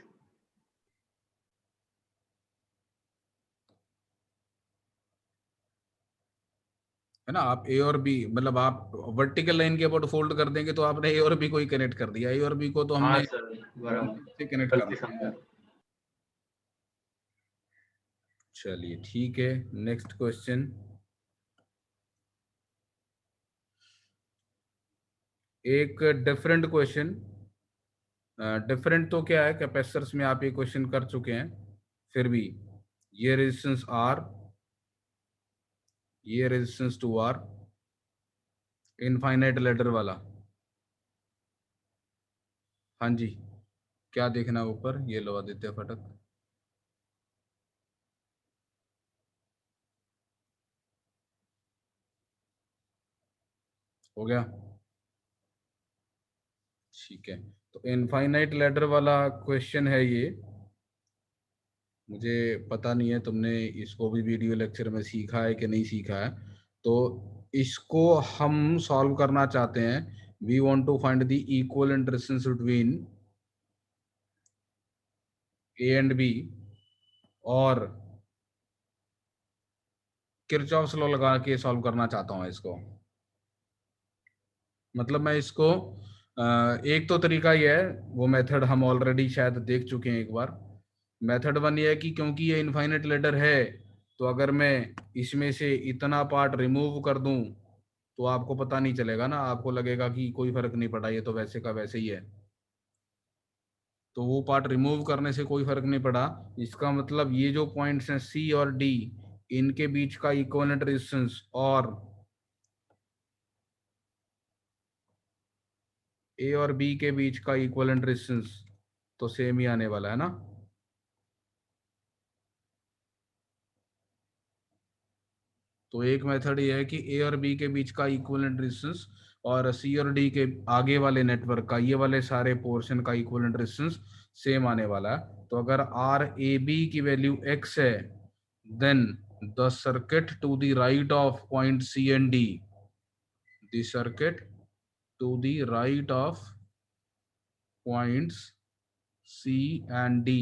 है ना, आप ए और बी, मतलब आप वर्टिकल लाइन के अबाउट फोल्ड कर देंगे तो आपने ए और बी को ही कनेक्ट कर दिया। ए और बी को तो हाँ हमने सर, बराबर, से कनेक्ट गलती करना समझा। है। चलिए ठीक है, नेक्स्ट क्वेश्चन। एक डिफरेंट क्वेश्चन, डिफरेंट तो क्या है, कैपेसिटर्स में आप ये क्वेश्चन कर चुके हैं, फिर भी ये रेजिस्टेंस आर, ये resistance two R, infinite ladder वाला। हाँ जी, क्या देखना है ऊपर, ये लगा देते हैं फटक। हो गया, ठीक है। तो इनफाइनाइट लेडर वाला क्वेश्चन है ये। मुझे पता नहीं है तुमने इसको भी वीडियो लेक्चर में सीखा है कि नहीं सीखा है। तो इसको हम सॉल्व करना चाहते हैं। We want to find the equivalent resistance between A and B, और किरचॉफ्स लॉ लगा के सॉल्व करना चाहता हूँ इसको। मतलब मैं इसको एक तो तरीका ये है, वो मेथड हम ऑलरेडी शायद देख चुके हैं एक बार। मेथड वन ये है कि क्योंकि ये इनफाइनाइट लेडर है, तो अगर मैं इसमें से इतना पार्ट रिमूव कर दूं तो आपको पता नहीं चलेगा ना, आपको लगेगा कि कोई फर्क नहीं पड़ा, ये तो वैसे का वैसे ही है। तो वो पार्ट रिमूव करने से कोई फर्क नहीं पड़ा। इसका मतलब ये जो पॉइंट्स हैं सी और डी, इनके बीच का इक्विवेलेंट रेजिस्टेंस और ए और बी के बीच का इक्विवेलेंट रेजिस्टेंस तो सेम ही आने वाला है ना। तो एक मेथड ये है कि ए और बी के बीच का इक्विवेलेंट रेजिस्टेंस और सी और डी के आगे वाले नेटवर्क का, ये वाले सारे पोर्शन का इक्विवेलेंट रेजिस्टेंस सेम आने वाला है। तो अगर आर ए बी की वैल्यू एक्स है, then the circuit to the right of point C and D, the circuit to the right of points C and D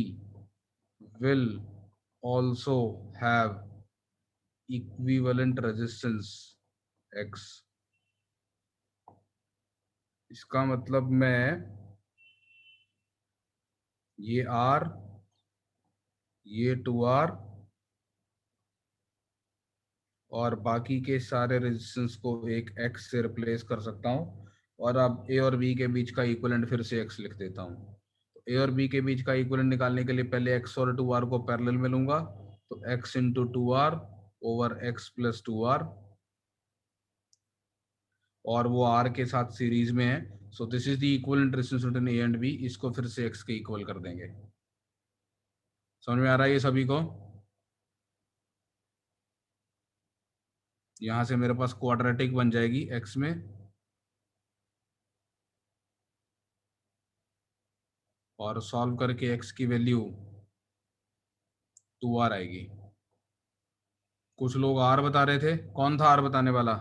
will also have equivalent resistance X। इसका मतलब मैं ये R, ये 2R और बाकी के सारे रेजिस्टेंस को एक X से रिप्लेस कर सकता हूँ, और अब A और B के बीच का इक्विवेलेंट फिर से X लिख देता हूँ। तो A और B के बीच का इक्विवेलेंट निकालने के लिए पहले X और 2R को पैरेलल में लूंगा, तो X into 2R over X plus 2R, और वो R के साथ सीरीज में है। So this is the equivalent resistance between A and B। इसको फिर से X के इक्वल कर देंगे। समझ में आ रहा है ये सभी को? यहां से मेरे पास क्वाड्रेटिक बन जाएगी X में, और सॉल्व करके X की वैल्यू 2R आएगी। कुछ लोग R बता रहे थे, कौन था R बताने वाला?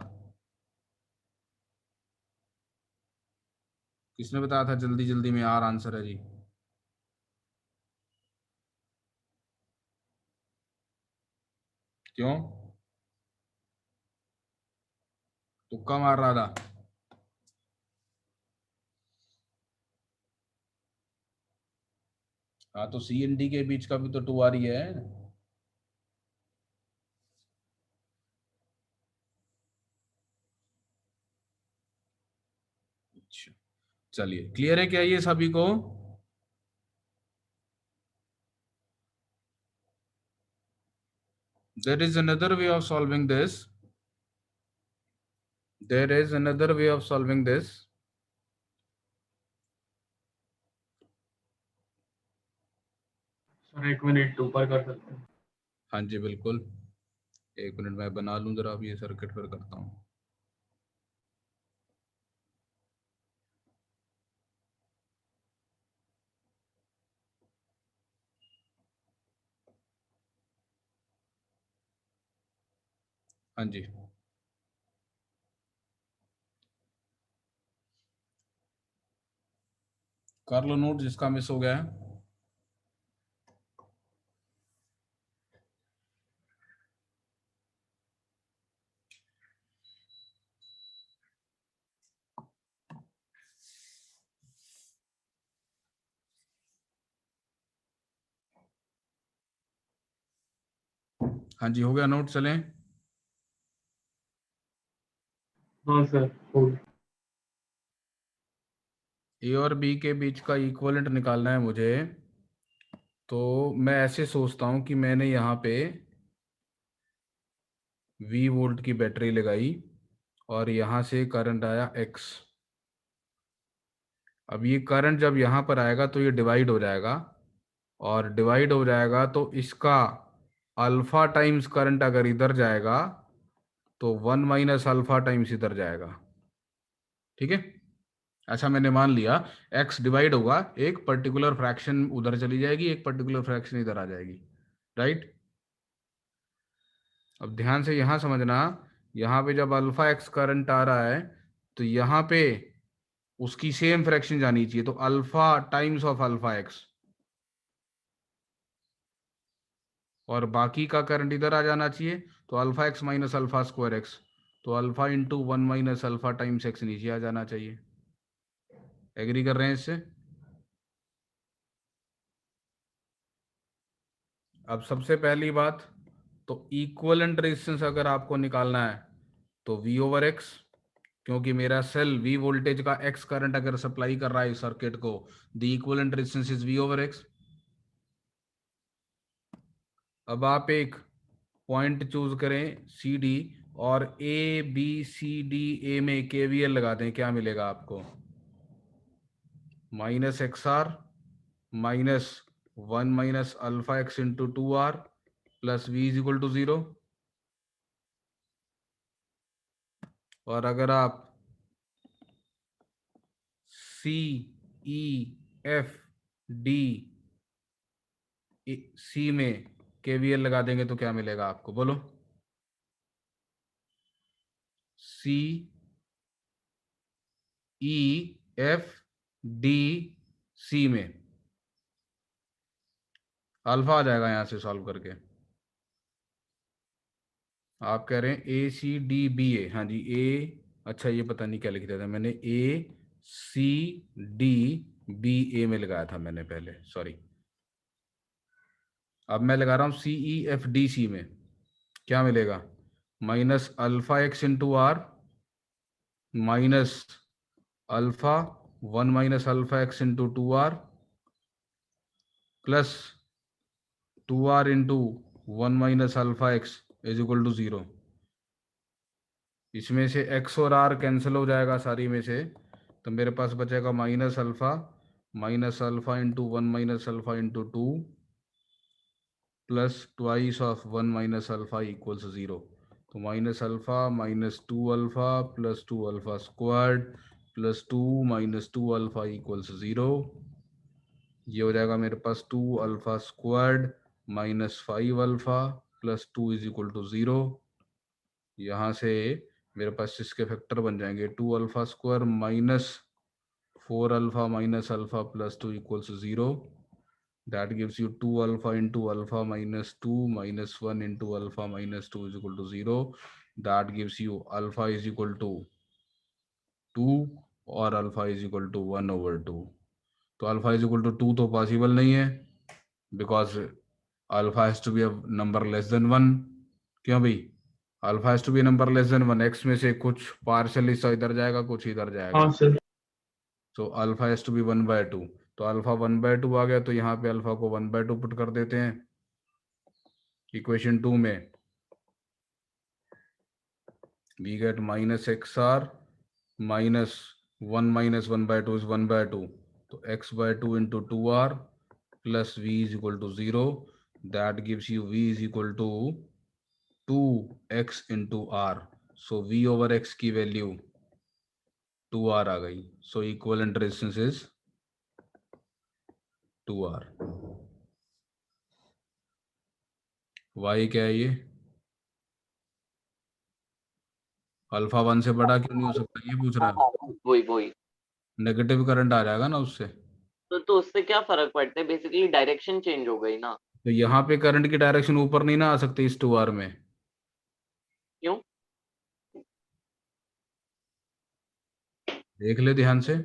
किसने बताया था जल्दी जल्दी में R आंसर है जी? क्यों, तुक्का मार रहा था? हाँ, तो सी एंड डी के बीच का भी तो 2R ही है। अच्छा, चलिए, क्लियर है क्या ये सभी को? There is another way of solving this. There is another way of solving this. Sir 1 minute ऊपर कर सकते हैं? हाँ जी बिल्कुल, 1 मिनट मैं बना लूँ जरा, अब ये सर्किट फिर करता हूँ। हाँ जी, कर लो नोट जिसका मिस हो गया है। हाँ जी, हो गया नोट, चलें। हाँ सर, हो गया। ए और बी के बीच का इक्विवेलेंट निकालना है मुझे। तो मैं ऐसे सोचता हूँ कि मैंने यहाँ पे V वोल्ट की बैटरी लगाई और यहाँ से करंट आया X। अब ये करंट जब यहाँ पर आएगा तो ये डिवाइड हो जाएगा, और डिवाइड हो जाएगा तो इसका अल्फा टाइम्स करंट अगर इधर जाएगा तो 1 माइनस अल्फा टाइम्स इधर जाएगा। ठीक है, अच्छा मैंने मान लिया X डिवाइड होगा, एक पर्टिकुलर फ्रैक्शन उधर चली जाएगी, एक पर्टिकुलर फ्रैक्शन इधर आ जाएगी, राइट। अब ध्यान से यहाँ समझना, यहाँ पे जब अल्फा एक्स करंट आ रहा है तो यहाँ पे उसकी सेम फ्रैक्शन जानी चाहिए, तो alpha times of alpha x, और बाकी का करंट इधर आ जाना चाहिए, तो alpha x minus alpha square x, तो alpha into 1 minus alpha times x नीचे आ जाना चाहिए। एग्री कर रहे हैं इससे? अब सबसे पहली बात, तो इक्विवेलेंट रेजिस्टेंस अगर आपको निकालना है तो V ओवर एक्स, क्योंकि मेरा सेल V वोल्टेज का X करंट अगर सप्लाई कर रहा है इस सर्किट को, the equivalent resistance is V over x. अब आप एक पॉइंट चूज करें सी डी, और A B C D A में KVL लगा दें, क्या मिलेगा आपको? Minus x R minus 1 minus alpha x into 2R plus V is equal to 0। और अगर आप सी ई एफ डी सी में KVL लगा देंगे तो क्या मिलेगा आपको, बोलो? सी ई एफ डी सी में अल्फा आ जाएगा यहां से सॉल्व करके। आप कह रहे हैं ए सी डी बी ए, हाँ जी ए, अच्छा ये पता नहीं क्या लिख दिया था मैंने, ए सी डी बी ए में लगाया था मैंने पहले, सॉरी। अब मैं लगा रहा हूं सी ई एफ डी सी में, क्या मिलेगा? Minus alpha x into R minus alpha 1 minus alpha x into 2R plus 2R into 1 minus alpha x is equal to 0। इसमें से x और r कैंसिल हो जाएगा सारी में से, तो मेरे पास बचेगा minus alpha into 1 minus alpha into 2 plus twice of 1 minus alpha equals 0। तो minus alpha minus 2 alpha plus 2 alpha squared plus 2 minus 2 alpha equals 0। ये हो जाएगा मेरे पास 2 alpha squared minus 5 alpha plus 2 is equal to 0। यहाँ से मेरे पास इसके फैक्टर बन जाएंगे 2 alpha square minus 4 alpha minus alpha plus 2 equals 0। That gives you 2 alpha into alpha minus 2 minus 1 into alpha minus 2 is equal to 0। That gives you alpha is equal to 2 और alpha is equal to 1 over 2। तो alpha is equal to 2 तो possible नहीं है, because alpha has to be a number less than 1। क्यों भाई? Alpha has to be number less than 1, x में से कुछ पार्शियल हिस्सा इधर जाएगा, कुछ इधर जाएगा। हाँ सर। तो अल्फा हैज टू बी 1/2, तो अल्फा 1/2 आ गया, तो यहाँ पे अल्फा को 1/2 पुट कर देते हैं इक्वेशन 2 में। We get minus x R minus 1 minus 1/2 is 1/2, तो x/2 into 2R plus v is equal to 0. That gives you v is equal to 2x into r. So v over x की value 2r आ गई. So equivalent resistance is 2r. y क्या है ये? Alpha 1 से बड़ा क्यों नहीं हो सकता, ये पूछ रहा है. हाँ, वही वही। नेगेटिव करंट आ जाएगा ना उससे. तो उससे क्या फर्क पड़ता है, बेसिकली डायरेक्शन चेंज हो गई ना। तो यहाँ पे करंट की डायरेक्शन ऊपर नहीं ना आ सकती इस 2r में. क्यों? देख ले ध्यान से.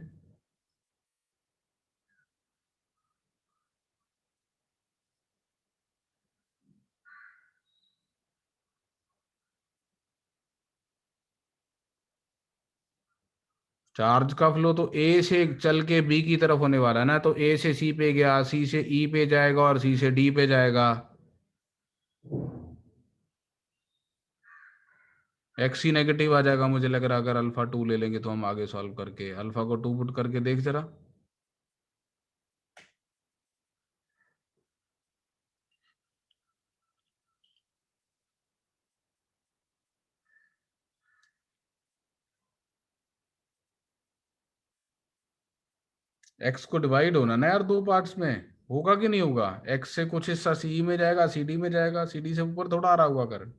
चार्ज का फ्लो तो ए से चल के बी की तरफ होने वाला है ना. तो ए से सी पे गया, सी से ई पे जाएगा और सी से डी पे जाएगा. एक्स ही नेगेटिव आ जाएगा मुझे लग रहा है. अगर अल्फा 2 ले लेंगे तो हम आगे सॉल्व करके अल्फा को 2 पुट करके देख जरा. एक्स को डिवाइड होना ना यार 2 पार्ट्स में. होगा कि नहीं होगा? एक्स से कुछ हिस्सा सी में जाएगा, सी डी में जाएगा. सी डी से ऊपर थोड़ा आ रहा होगा करंट.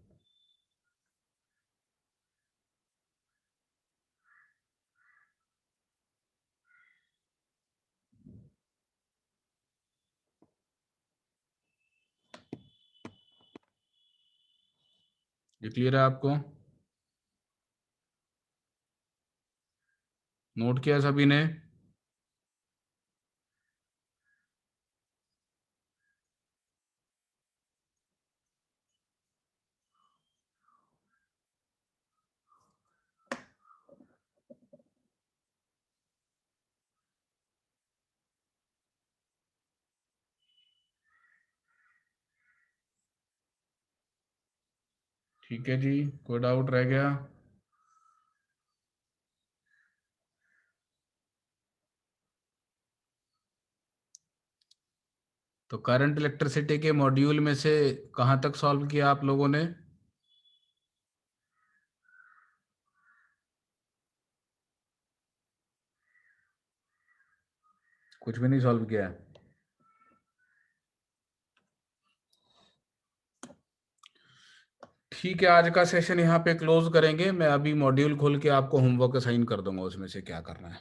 ये क्लियर है आपको? नोट किया सभी ने? ठीक है जी, कोई डाउट रह गया? तो करंट इलेक्ट्रिसिटी के मॉड्यूल में से कहां तक सॉल्व किया आप लोगों ने? कुछ भी नहीं सॉल्व किया है. ठीक है, आज का सेशन यहाँ पे क्लोज करेंगे. मैं अभी मॉड्यूल खोल के आपको होमवर्क असाइन कर दूंगा, उसमें से क्या करना है.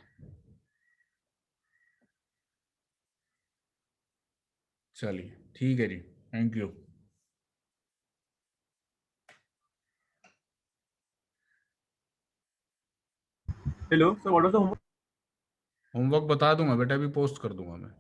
चलिए ठीक है जी, thank you. Hello, so what was the homework? Homework बता दूंगा बेटा, अभी पोस्ट कर दूंगा मैं.